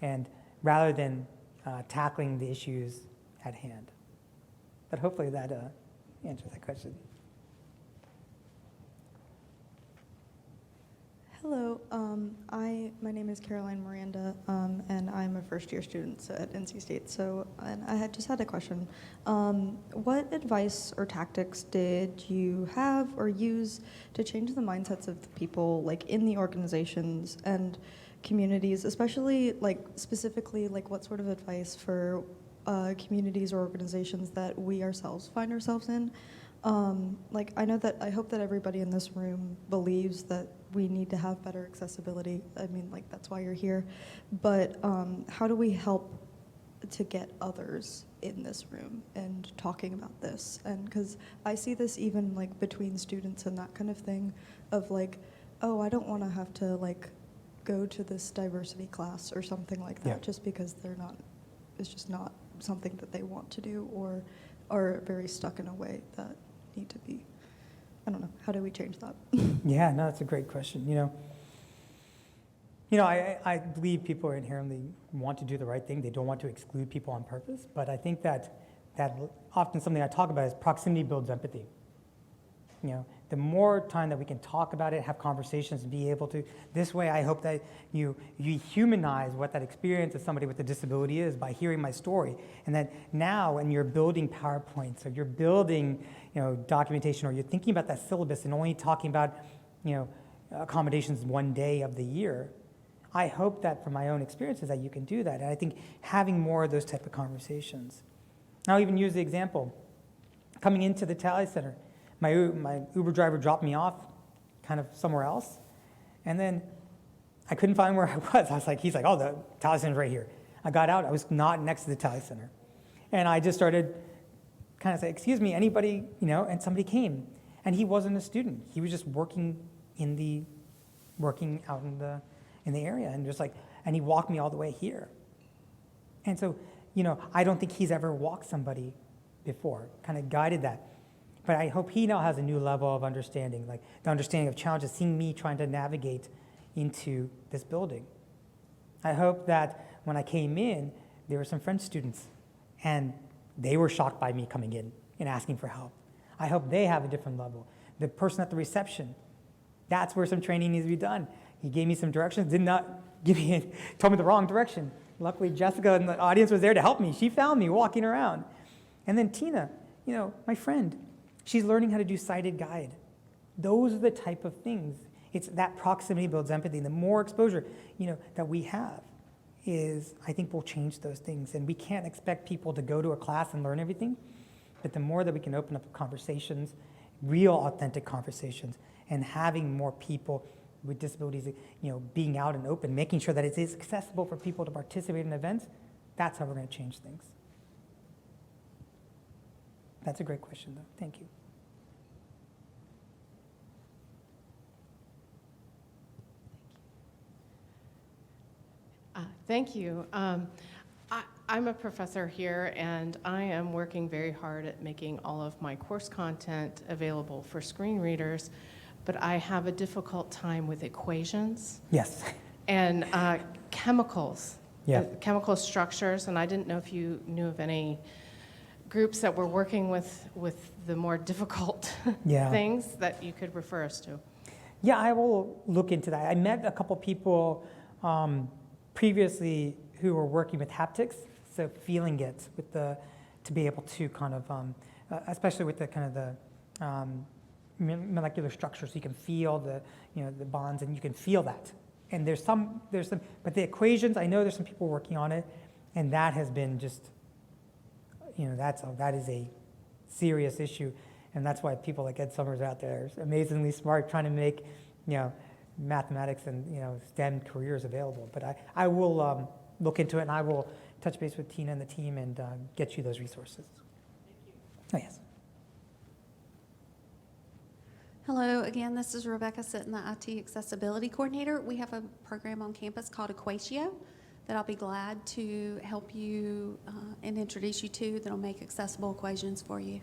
S3: and rather than tackling the issues at hand. But hopefully that answers that question.
S9: Hello, my name is Caroline Miranda, and I'm a first-year student at NC State. And I just had a question. What advice or tactics did you have or use to change the mindsets of the people, like in the organizations and communities, especially specifically what sort of advice for communities or organizations that we ourselves find ourselves in? I hope that everybody in this room believes that we need to have better accessibility. That's why you're here. But how do we help to get others in this room and talking about this? And because I see this even between students and that kind of thing of oh, I don't want to have to go to this diversity class or something like that just because it's just not something that they want to do or are very stuck in a way that need to be. I don't know. How do we change that?
S3: Yeah, no, that's a great question. I believe people inherently want to do the right thing. They don't want to exclude people on purpose. But I think that often something I talk about is proximity builds empathy. The more time that we can talk about it, have conversations, and be able to, this way I hope that you humanize what that experience of somebody with a disability is by hearing my story. And that now when you're building PowerPoints or you're building documentation or you're thinking about that syllabus and only talking about accommodations one day of the year, I hope that from my own experiences that you can do that. And I think having more of those type of conversations. I'll even use the example. Coming into the Tally Center, my Uber driver dropped me off kind of somewhere else. And then I couldn't find where I was. He's like, oh, the Tally Center's right here. I got out. I was not next to the Tally Center. And I just started kind of saying, excuse me, anybody, and somebody came. And he wasn't a student. He was just working out in the area. And and he walked me all the way here. And so I don't think he's ever walked somebody before, kind of guided that. But I hope he now has a new level of understanding, like the understanding of challenges, seeing me trying to navigate into this building. I hope that when I came in, there were some French students, and they were shocked by me coming in and asking for help. I hope they have a different level. The person at the reception, that's where some training needs to be done. He gave me some directions, did not told me the wrong direction. Luckily, Jessica in the audience was there to help me. She found me walking around. And then Tina, my friend, she's learning how to do sighted guide. Those are the type of things. It's that proximity builds empathy. The more exposure, that we have I think will change those things. And we can't expect people to go to a class and learn everything. But the more that we can open up conversations, real authentic conversations, and having more people with disabilities, being out and open, making sure that it is accessible for people to participate in events, that's how we're going to change things. That's a great question, though. Thank you.
S10: Thank you. I'm a professor here, and I am working very hard at making all of my course content available for screen readers, but I have a difficult time with equations.
S3: Yes.
S10: And chemicals,
S3: Yeah.
S10: chemical structures, and I didn't know if you knew of any groups that were working with the more difficult
S3: Yeah.
S10: things that you could refer us to.
S3: Yeah, I will look into that. I met a couple people previously who were working with haptics, so feeling it with to be able to kind of, especially with the kind of the molecular structure, so you can feel the bonds, and you can feel that. And there's some, but the equations, I know there's some people working on it, and that has been just, that is a serious issue, and that's why people like Ed Summers out there are amazingly smart, trying to make, mathematics and STEM careers available. But I will look into it, and I will touch base with Tina and the team and get you those resources. Thank you. Oh, yes.
S6: Hello, again, this is Rebecca Sitton, the IT Accessibility Coordinator. We have a program on campus called Equatio that I'll be glad to help you and introduce you to that'll make accessible equations for you.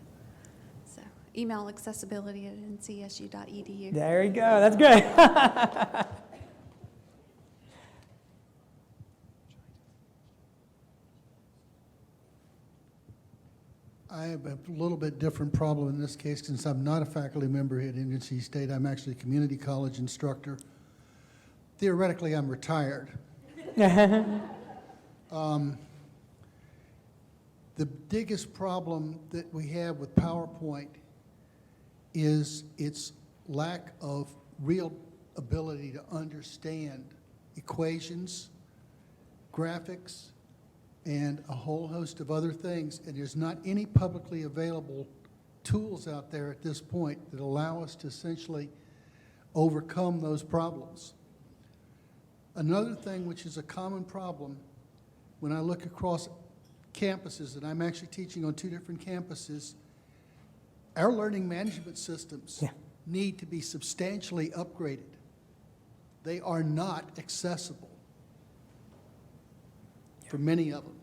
S6: So email accessibility@ncsu.edu.
S3: There you go. That's good.
S11: I have a little bit different problem in this case since I'm not a faculty member at NC State. I'm actually a community college instructor. Theoretically, I'm retired. The biggest problem that we have with PowerPoint is its lack of real ability to understand equations, graphics, and a whole host of other things. And there's not any publicly available tools out there at this point that allow us to essentially overcome those problems. Another thing which is a common problem when I look across campuses, and I'm actually teaching on 2 different campuses, our learning management systems need to be substantially upgraded. They are not accessible for many of them.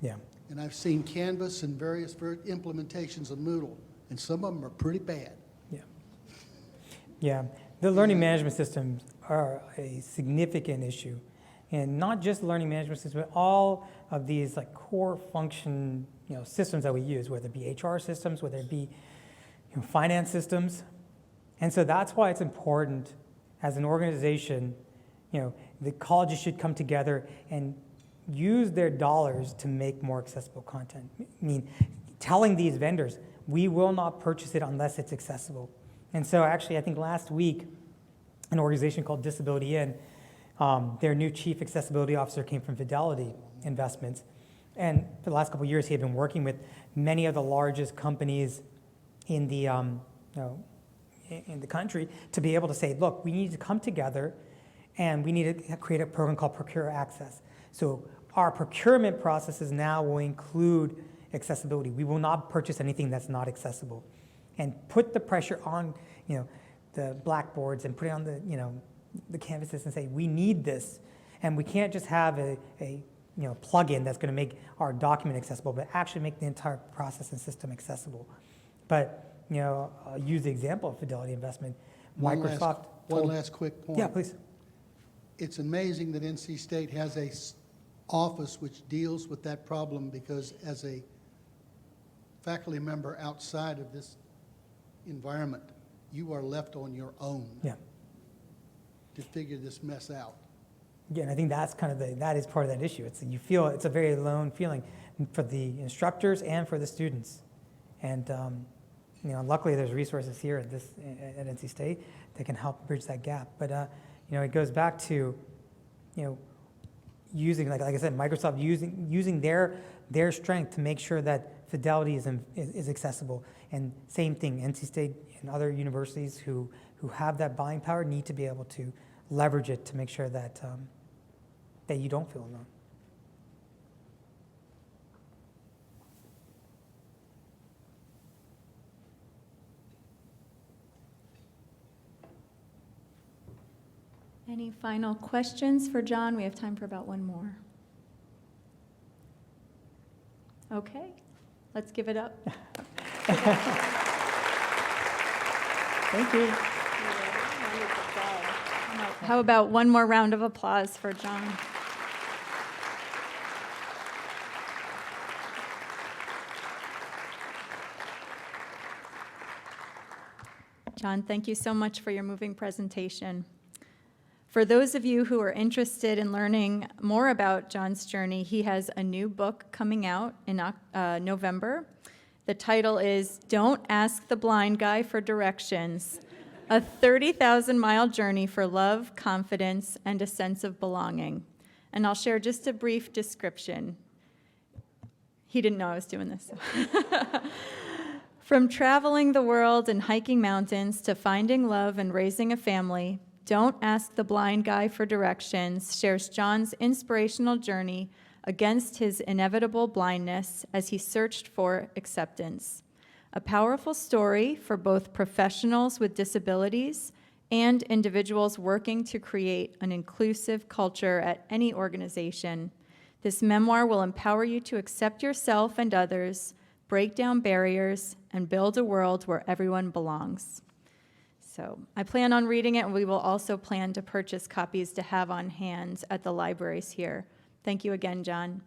S3: Yeah.
S11: And I've seen Canvas and various implementations of Moodle, and some of them are pretty bad.
S3: Yeah. Yeah. The learning management systems are a significant issue. And not just learning management systems, but all of these like core function systems that we use, whether it be HR systems, whether it be finance systems. And so that's why it's important as an organization, the colleges should come together and use their dollars to make more accessible content. I mean, telling these vendors, we will not purchase it unless it's accessible. And so actually, I think last week, an organization called Disability In, their new chief accessibility officer came from Fidelity Investments. And for the last couple of years, he had been working with many of the largest companies in the, in the country to be able to say, look, we need to come together and we need to create a program called Procure Access. So our procurement processes now will include accessibility. We will not purchase anything that's not accessible. And put the pressure on, the blackboards and put it on the, the canvases and say, we need this. And we can't just have a plugin that's going to make our document accessible, but actually make the entire process and system accessible. But use the example of Fidelity Investment. Microsoft.
S11: One last quick point.
S3: Yeah, please.
S11: It's amazing that NC State has a office which deals with that problem, because as a faculty member outside of this environment, you are left on your own to figure this mess out.
S3: Yeah, and I think that's kind of that is part of that issue. You feel it's a very alone feeling for the instructors and for the students. And luckily there's resources here at NC State that can help bridge that gap. But it goes back to using, like I said, Microsoft using their strength to make sure that Fidelity is accessible. And same thing, NC State and other universities who have that buying power need to be able to leverage it to make sure that that you don't feel alone.
S1: Any final questions for John? We have time for about one more. Okay, let's give it up.
S3: Thank you.
S1: How about one more round of applause for John? John, thank you so much for your moving presentation. For those of you who are interested in learning more about John's journey, he has a new book coming out in November. The title is Don't Ask the Blind Guy for Directions, a 30,000-mile journey for love, confidence, and a sense of belonging. And I'll share just a brief description. He didn't know I was doing this. From traveling the world and hiking mountains to finding love and raising a family, Don't Ask the Blind Guy for Directions shares John's inspirational journey against his inevitable blindness as he searched for acceptance. A powerful story for both professionals with disabilities and individuals working to create an inclusive culture at any organization. This memoir will empower you to accept yourself and others, break down barriers, and build a world where everyone belongs. So I plan on reading it, and we will also plan to purchase copies to have on hand at the libraries here. Thank you again, John.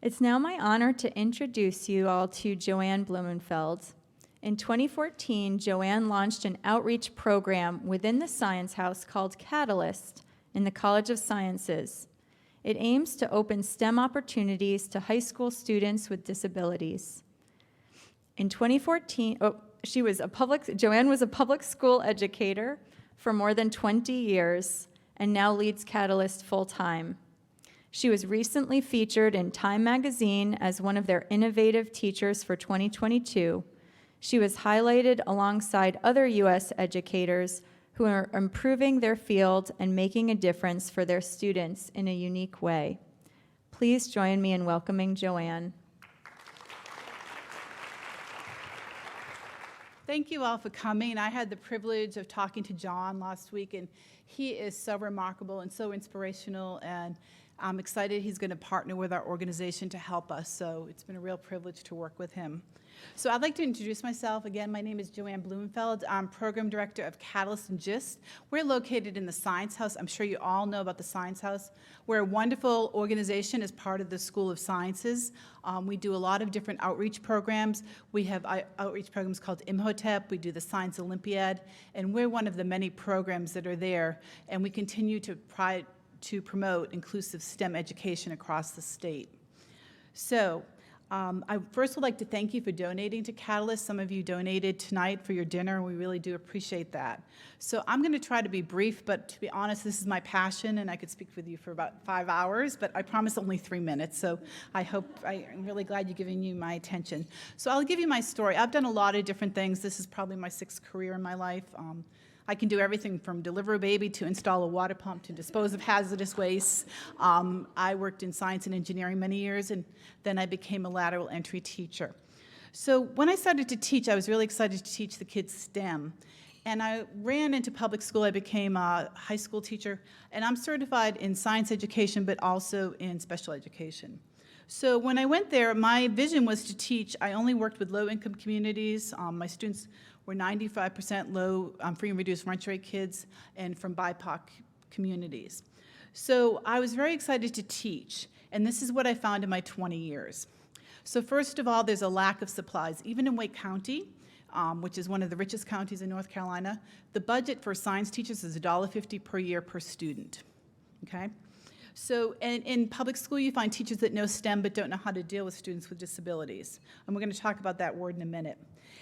S1: It's now my honor to introduce you all to Joanne Blumenfeld. In 2014, Joanne launched an outreach program within the Science House called Catalyst in the College of Sciences. It aims to open STEM opportunities to high school students with disabilities. In 2014, Joanne was a public school educator for more than 20 years and now leads Catalyst full-time. She was recently featured in Time magazine as one of their innovative teachers for 2022. She was highlighted alongside other U.S. educators who are improving their field and making a difference for their students in a unique way. Please join me in welcoming Joanne.
S12: Thank you all for coming. I had the privilege of talking to John last week, and he is so remarkable and so inspirational, and I'm excited he's going to partner with our organization to help us, so it's been a real privilege to work with him. So I'd like to introduce myself. Again, my name is Joanne Blumenfeld. I'm Program Director of Catalyst and GIST. We're located in the Science House. I'm sure you all know about the Science House. We're a wonderful organization as part of the School of Sciences. We do a lot of different outreach programs. We have outreach programs called Imhotep. We do the Science Olympiad, and we're one of the many programs that are there, and we continue to promote inclusive STEM education across the state. So I first would like to thank you for donating to Catalyst. Some of you donated tonight for your dinner, and we really do appreciate that. So I'm going to try to be brief, but to be honest, this is my passion, and I could speak with you for about 5 hours, but I promise only 3 minutes, so I'm really glad you're giving me my attention. So I'll give you my story. I've done a lot of different things. This is probably my 6th career in my life. I can do everything from deliver a baby to install a water pump to dispose of hazardous waste. I worked in science and engineering many years, and then I became a lateral entry teacher. So when I started to teach, I was really excited to teach the kids STEM. And I ran into public school. I became a high school teacher, and I'm certified in science education, but also in special education. So when I went there, my vision was to teach. I only worked with low-income communities. My students were 95% low, free and reduced lunch rate kids, and from BIPOC communities. So I was very excited to teach, and this is what I found in my 20 years. So first of all, there's a lack of supplies. Even in Wake County, which is one of the richest counties in North Carolina, the budget for science teachers is $1.50 per year per student, okay? So in public school, you find teachers that know STEM but don't know how to deal with students with disabilities. And we're going to talk about that word in a minute.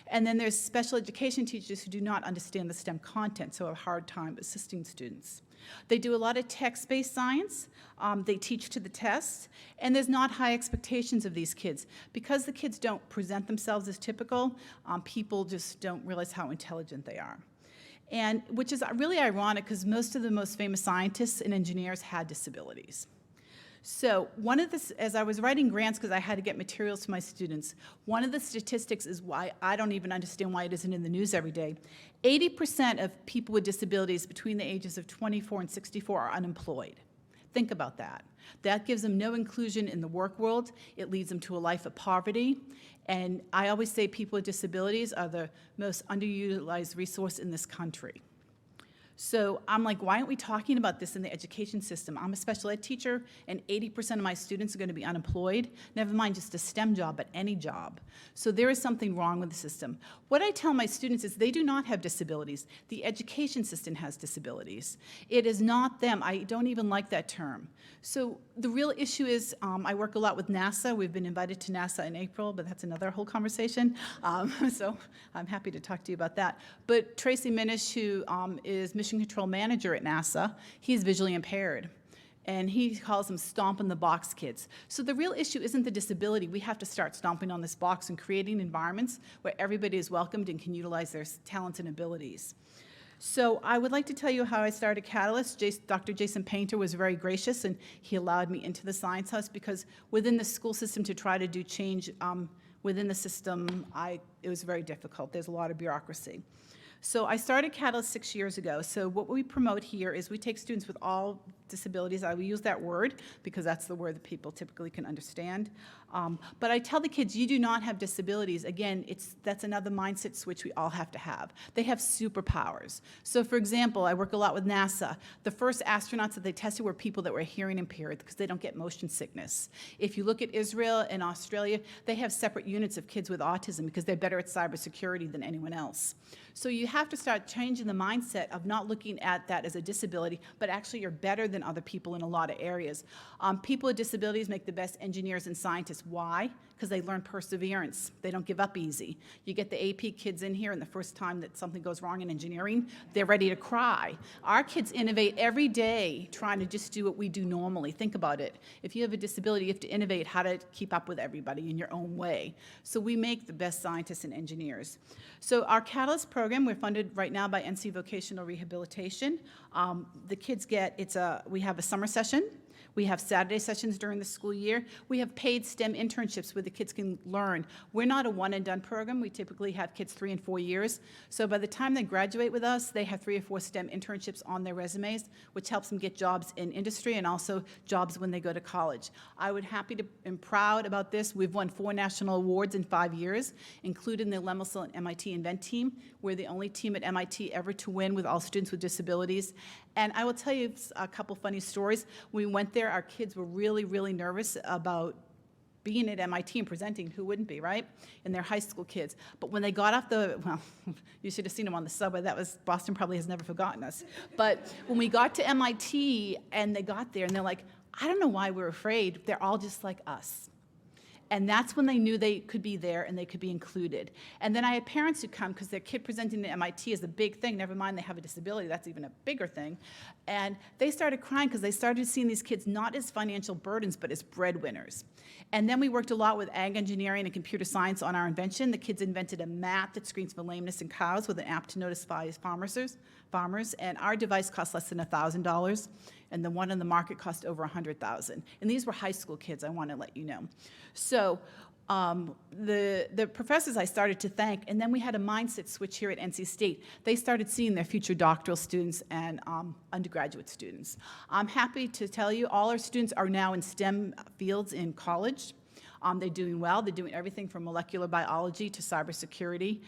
S12: And then there's special education teachers who do not understand the STEM content, so have a hard time assisting students. They do a lot of text-based science. They teach to the test, and there's not high expectations of these kids. Because the kids don't present themselves as typical, people just don't realize how intelligent they are. And which is really ironic because most of the most famous scientists and engineers had disabilities. So one of the, as I was writing grants because I had to get materials to my students, one of the statistics is why I don't even understand why it isn't in the news every day. 80% of people with disabilities between the ages of 24 and 64 are unemployed. Think about that. That gives them no inclusion in the work world. It leads them to a life of poverty. And I always say people with disabilities are the most underutilized resource in this country. So I'm like, why aren't we talking about this in the education system? I'm a special ed teacher, and 80% of my students are going to be unemployed. Never mind just a STEM job, but any job. So there is something wrong with the system. What I tell my students is they do not have disabilities. The education system has disabilities. It is not them. I don't even like that term. So the real issue is I work a lot with NASA. We've been invited to NASA in April, but that's another whole conversation. So I'm happy to talk to you about that. But Tracy Minish, who is Mission Control Manager at NASA, he's visually impaired. And he calls them stomp in the box kids. So the real issue isn't the disability. We have to start stomping on this box and creating environments where everybody is welcomed and can utilize their talents and abilities. So I would like to tell you how I started Catalyst. Dr. Jason Painter was very gracious, and he allowed me into the Science House because within the school system to try to do change within the system, it was very difficult. There's a lot of bureaucracy. So I started Catalyst 6 years ago. So what we promote here is we take students with all disabilities. I will use that word because that's the word that people typically can understand. But I tell the kids, you do not have disabilities. Again, that's another mindset switch we all have to have. They have superpowers. So for example, I work a lot with NASA. The first astronauts that they tested were people that were hearing impaired because they don't get motion sickness. If you look at Israel and Australia, they have separate units of kids with autism because they're better at cybersecurity than anyone else. So you have to start changing the mindset of not looking at that as a disability, but actually you're better than other people in a lot of areas. People with disabilities make the best engineers and scientists. Why? Because they learn perseverance. They don't give up easy. You get the AP kids in here, and the first time that something goes wrong in engineering, they're ready to cry. Our kids innovate every day trying to just do what we do normally. Think about it. If you have a disability, you have to innovate how to keep up with everybody in your own way. So we make the best scientists and engineers. So our Catalyst program, we're funded right now by NC Vocational Rehabilitation. The kids we have a summer session. We have Saturday sessions during the school year. We have paid STEM internships where the kids can learn. We're not a one-and-done program. We typically have kids 3 and 4 years. So by the time they graduate with us, they have 3 or 4 STEM internships on their resumes, which helps them get jobs in industry and also jobs when they go to college. I'm proud about this. We've won 4 national awards in 5 years, including the Lemelson and MIT Invent team. We're the only team at MIT ever to win with all students with disabilities. And I will tell you a couple funny stories. When we went there, our kids were really, really nervous about being at MIT and presenting. Who wouldn't be, right? And they're high school kids. But when they got off you should have seen them on the subway. Boston probably has never forgotten us. But when we got to MIT and they got there and they're like, I don't know why we're afraid. They're all just like us. And that's when they knew they could be there and they could be included. And then I had parents who come because their kid presenting to MIT is a big thing. Never mind they have a disability. That's even a bigger thing. And they started crying because they started seeing these kids not as financial burdens, but as breadwinners. And then we worked a lot with ag engineering and computer science on our invention. The kids invented a map that screens for lameness in cows with an app to notify farmers. And our device cost less than $1,000. And the one on the market cost over $100,000. And these were high school kids, I want to let you know. So The professors I started to thank, and then we had a mindset switch here at NC State. They started seeing their future doctoral students and undergraduate students. I'm happy to tell you all our students are now in STEM fields in college. They're doing well. They're doing everything from molecular biology to cybersecurity.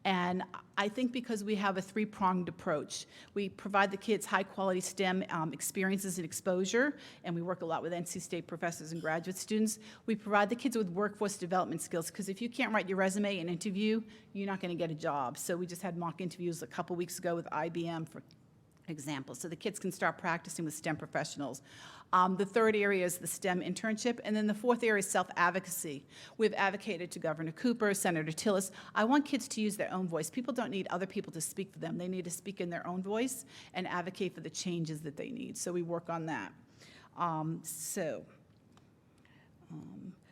S12: And I think because we have a three-pronged approach, we provide the kids high-quality STEM experiences and exposure, and we work a lot with NC State professors and graduate students. We provide the kids with workforce development skills, because if you can't write your resume and interview, you're not going to get a job. So we just had mock interviews a couple weeks ago with IBM, for example, so the kids can start practicing with STEM professionals. The third area is the STEM internship, and then the fourth area is self-advocacy. We've advocated to Governor Cooper, Senator Tillis. I want kids to use their own voice. People don't need other people to speak for them. They need to speak in their own voice and advocate for the changes that they need. So we work on that.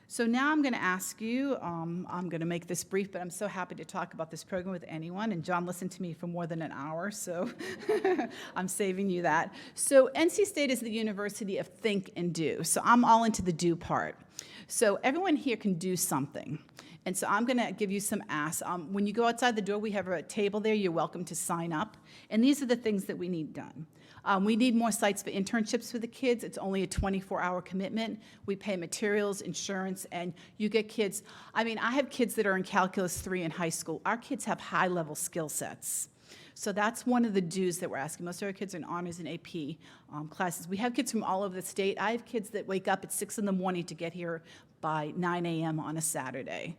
S12: So now I'm going to ask you, I'm going to make this brief, but I'm so happy to talk about this program with anyone, and John listened to me for more than an hour, so I'm saving you that. So NC State is the University of Think and Do, so I'm all into the do part. So everyone here can do something. And so I'm going to give you some asks. When you go outside the door, we have a table there. You're welcome to sign up. And these are the things that we need done. We need more sites for internships for the kids. It's only a 24-hour commitment. We pay materials, insurance, and you get kids. I mean, I have kids that are in Calculus 3 in high school. Our kids have high-level skill sets. So that's one of the dues that we're asking. Most of our kids are in honors and AP classes. We have kids from all over the state. I have kids that wake up at 6 in the morning to get here by 9 a.m. on a Saturday.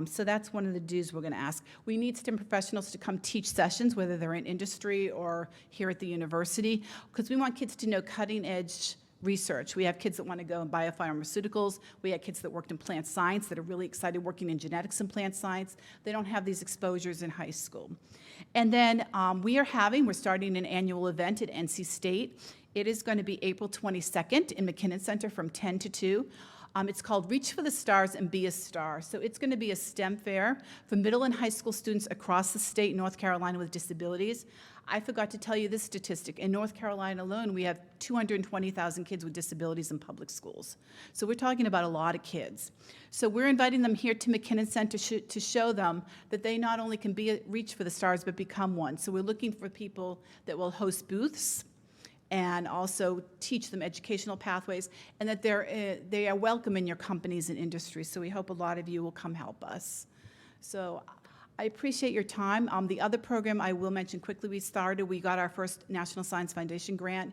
S12: So that's one of the dues we're going to ask. We need STEM professionals to come teach sessions, whether they're in industry or here at the university, because we want kids to know cutting-edge research. We have kids that want to go in biopharmaceuticals. We have kids that worked in plant science that are really excited working in genetics and plant science. They don't have these exposures in high school. And then we're starting an annual event at NC State. It is going to be April 22nd in McKinnon Center from 10 to 2. It's called Reach for the Stars and Be a Star. So it's going to be a STEM fair for middle and high school students across the state, North Carolina, with disabilities. I forgot to tell you this statistic. In North Carolina alone, we have 220,000 kids with disabilities in public schools. So we're talking about a lot of kids. So we're inviting them here to McKinnon Center to show them that they not only can reach for the stars, but become one. So we're looking for people that will host booths and also teach them educational pathways, and that they are welcome in your companies and industries. So we hope a lot of you will come help us. So I appreciate your time. The other program I will mention quickly, we got our first National Science Foundation grant.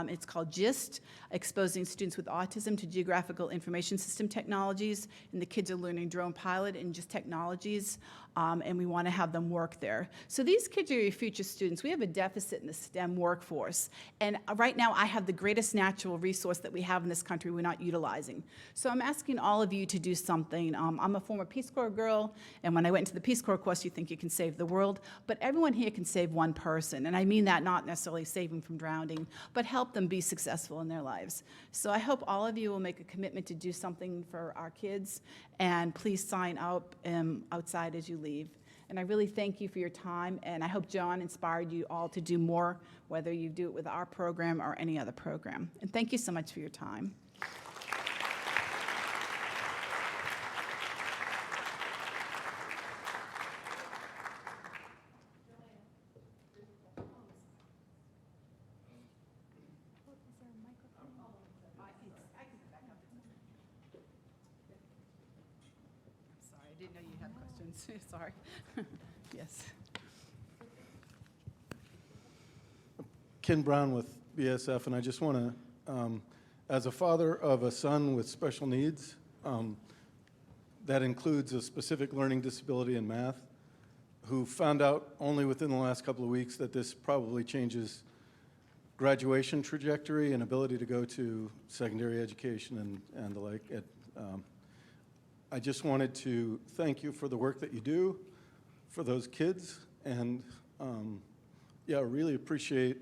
S12: It's called GIST, Exposing Students with Autism to Geographical Information System Technologies, and the kids are learning drone pilot and GIST technologies, and we want to have them work there. So these kids are your future students. We have a deficit in the STEM workforce, and right now I have the greatest natural resource that we have in this country we're not utilizing. So I'm asking all of you to do something. I'm a former Peace Corps girl, and when I went into the Peace Corps course, you think you can save the world, but everyone here can save one person, and I mean that not necessarily save them from drowning, but help them be successful in their lives. So I hope all of you will make a commitment to do something for our kids, and please sign up outside as you leave. And I really thank you for your time, and I hope John inspired you all to do more, whether you do it with our program or any other program. And thank you so much for your time. I didn't know you had questions. Sorry. Yes.
S13: Ken Brown with BSF, and I just want to, as a father of a son with special needs, that includes a specific learning disability in math, who found out only within the last couple of weeks that this probably changes graduation trajectory and ability to go to secondary education and the like. I just wanted to thank you for the work that you do for those kids, and yeah, really appreciate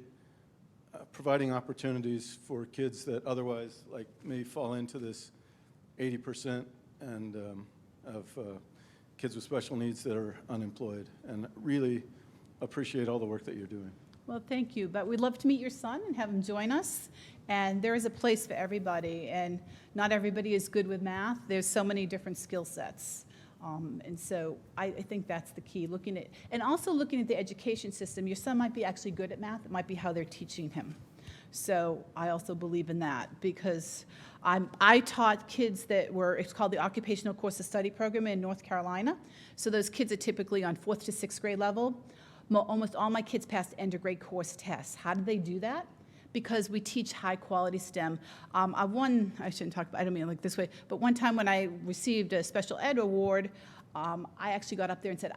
S13: providing opportunities for kids that otherwise may fall into this 80% and of kids with special needs that are unemployed, and really appreciate all the work that you're doing.
S12: Well, thank you, but we'd love to meet your son and have him join us. And there is a place for everybody, and not everybody is good with math. There's so many different skill sets. And so I think that's the key, and also looking at the education system. Your son might be actually good at math. It might be how they're teaching him. So I also believe in that, because I taught kids it's called the Occupational Course of Study program in North Carolina. So those kids are typically on 4th to 6th grade level. Almost all my kids passed end of grade course tests. How did they do that? Because we teach high quality STEM. I shouldn't talk about, I don't mean like this way, but one time when I received a special ed award, I actually got up there and said,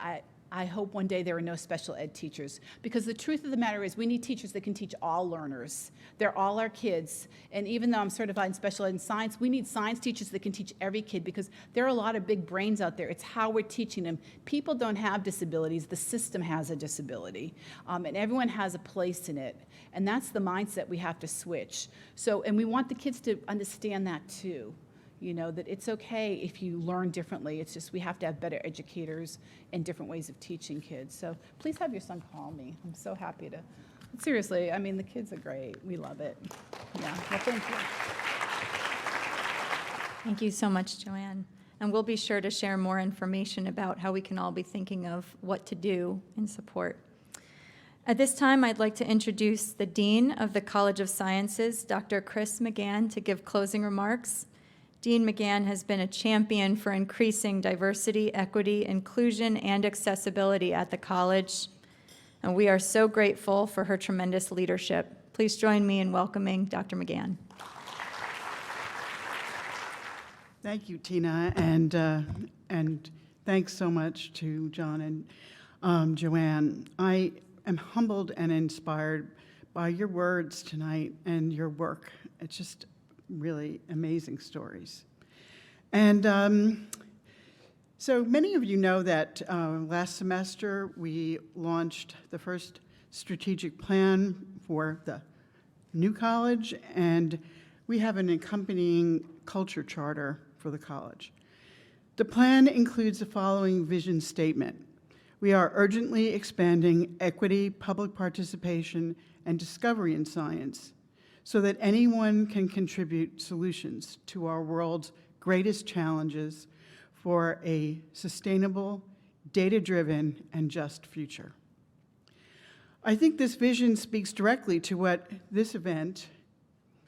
S12: I hope one day there are no special ed teachers, because the truth of the matter is we need teachers that can teach all learners. They're all our kids, and even though I'm certified in special ed and science, we need science teachers that can teach every kid, because there are a lot of big brains out there. It's how we're teaching them. People don't have disabilities. The system has a disability, and everyone has a place in it, and that's the mindset we have to switch. So, and we want the kids to understand that too. That it's okay if you learn differently. It's just we have to have better educators and different ways of teaching kids. So please have your son call me. I'm so happy to. Seriously, I mean, the kids are great. We love it. Yeah, well, thank you.
S1: Thank you so much, Joanne. And we'll be sure to share more information about how we can all be thinking of what to do in support. At this time, I'd like to introduce the Dean of the College of Sciences, Dr. Chris Mcgann, to give closing remarks. Dean Mcgann has been a champion for increasing diversity, equity, inclusion, and accessibility at the college, and we are so grateful for her tremendous leadership. Please join me in welcoming Dr. Mcgann.
S14: Thank you, Tina, and thanks so much to John and Joanne. I am humbled and inspired by your words tonight and your work. It's just really amazing stories. And so many of you know that last semester we launched the first strategic plan for the new college, and we have an accompanying culture charter for the college. The plan includes the following vision statement. We are urgently expanding equity, public participation, and discovery in science, so that anyone can contribute solutions to our world's greatest challenges for a sustainable, data-driven, and just future. I think this vision speaks directly to what this event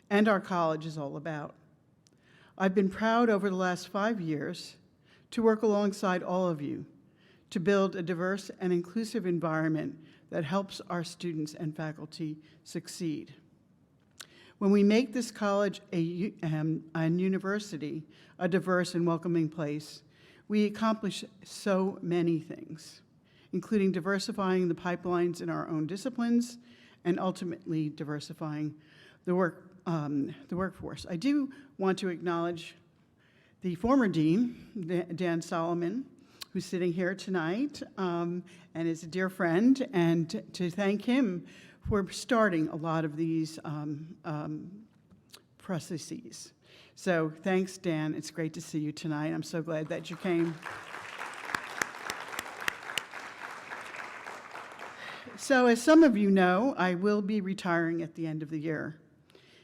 S14: and our college is all about. I've been proud over the last 5 years to work alongside all of you to build a diverse and inclusive environment that helps our students and faculty succeed. When we make this college and university a diverse and welcoming place, we accomplish so many things, including diversifying the pipelines in our own disciplines and ultimately diversifying the workforce. I do want to acknowledge the former dean, Dan Solomon, who's sitting here tonight and is a dear friend, and to thank him for starting a lot of these processes. So thanks, Dan. It's great to see you tonight. I'm so glad that you came. So as some of you know, I will be retiring at the end of the year,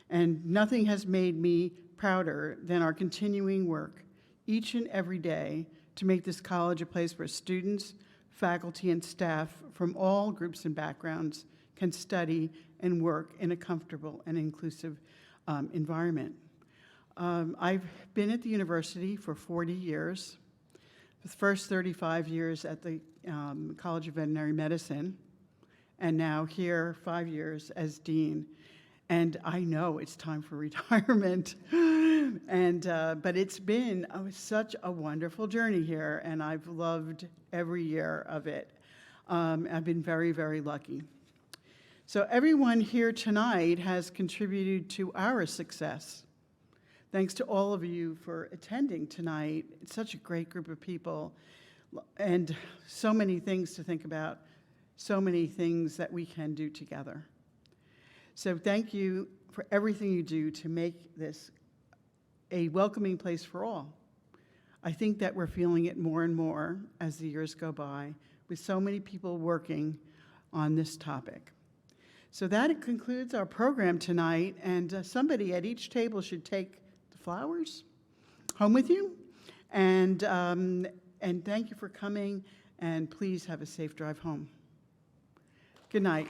S14: and nothing has made me prouder than our continuing work each and every day to make this college a place where students, faculty, and staff from all groups and backgrounds can study and work in a comfortable and inclusive environment. I've been at the university for 40 years, the first 35 years at the College of Veterinary Medicine, and now here 5 years as dean. And I know it's time for retirement, but it's been such a wonderful journey here, and I've loved every year of it. I've been very, very lucky. So everyone here tonight has contributed to our success. Thanks to all of you for attending tonight. It's such a great group of people, and so many things to think about, so many things that we can do together. So thank you for everything you do to make this a welcoming place for all. I think that we're feeling it more and more as the years go by, with so many people working on this topic. So that concludes our program tonight, and somebody at each table should take the flowers home with you. And thank you for coming, and please have a safe drive home. Good night.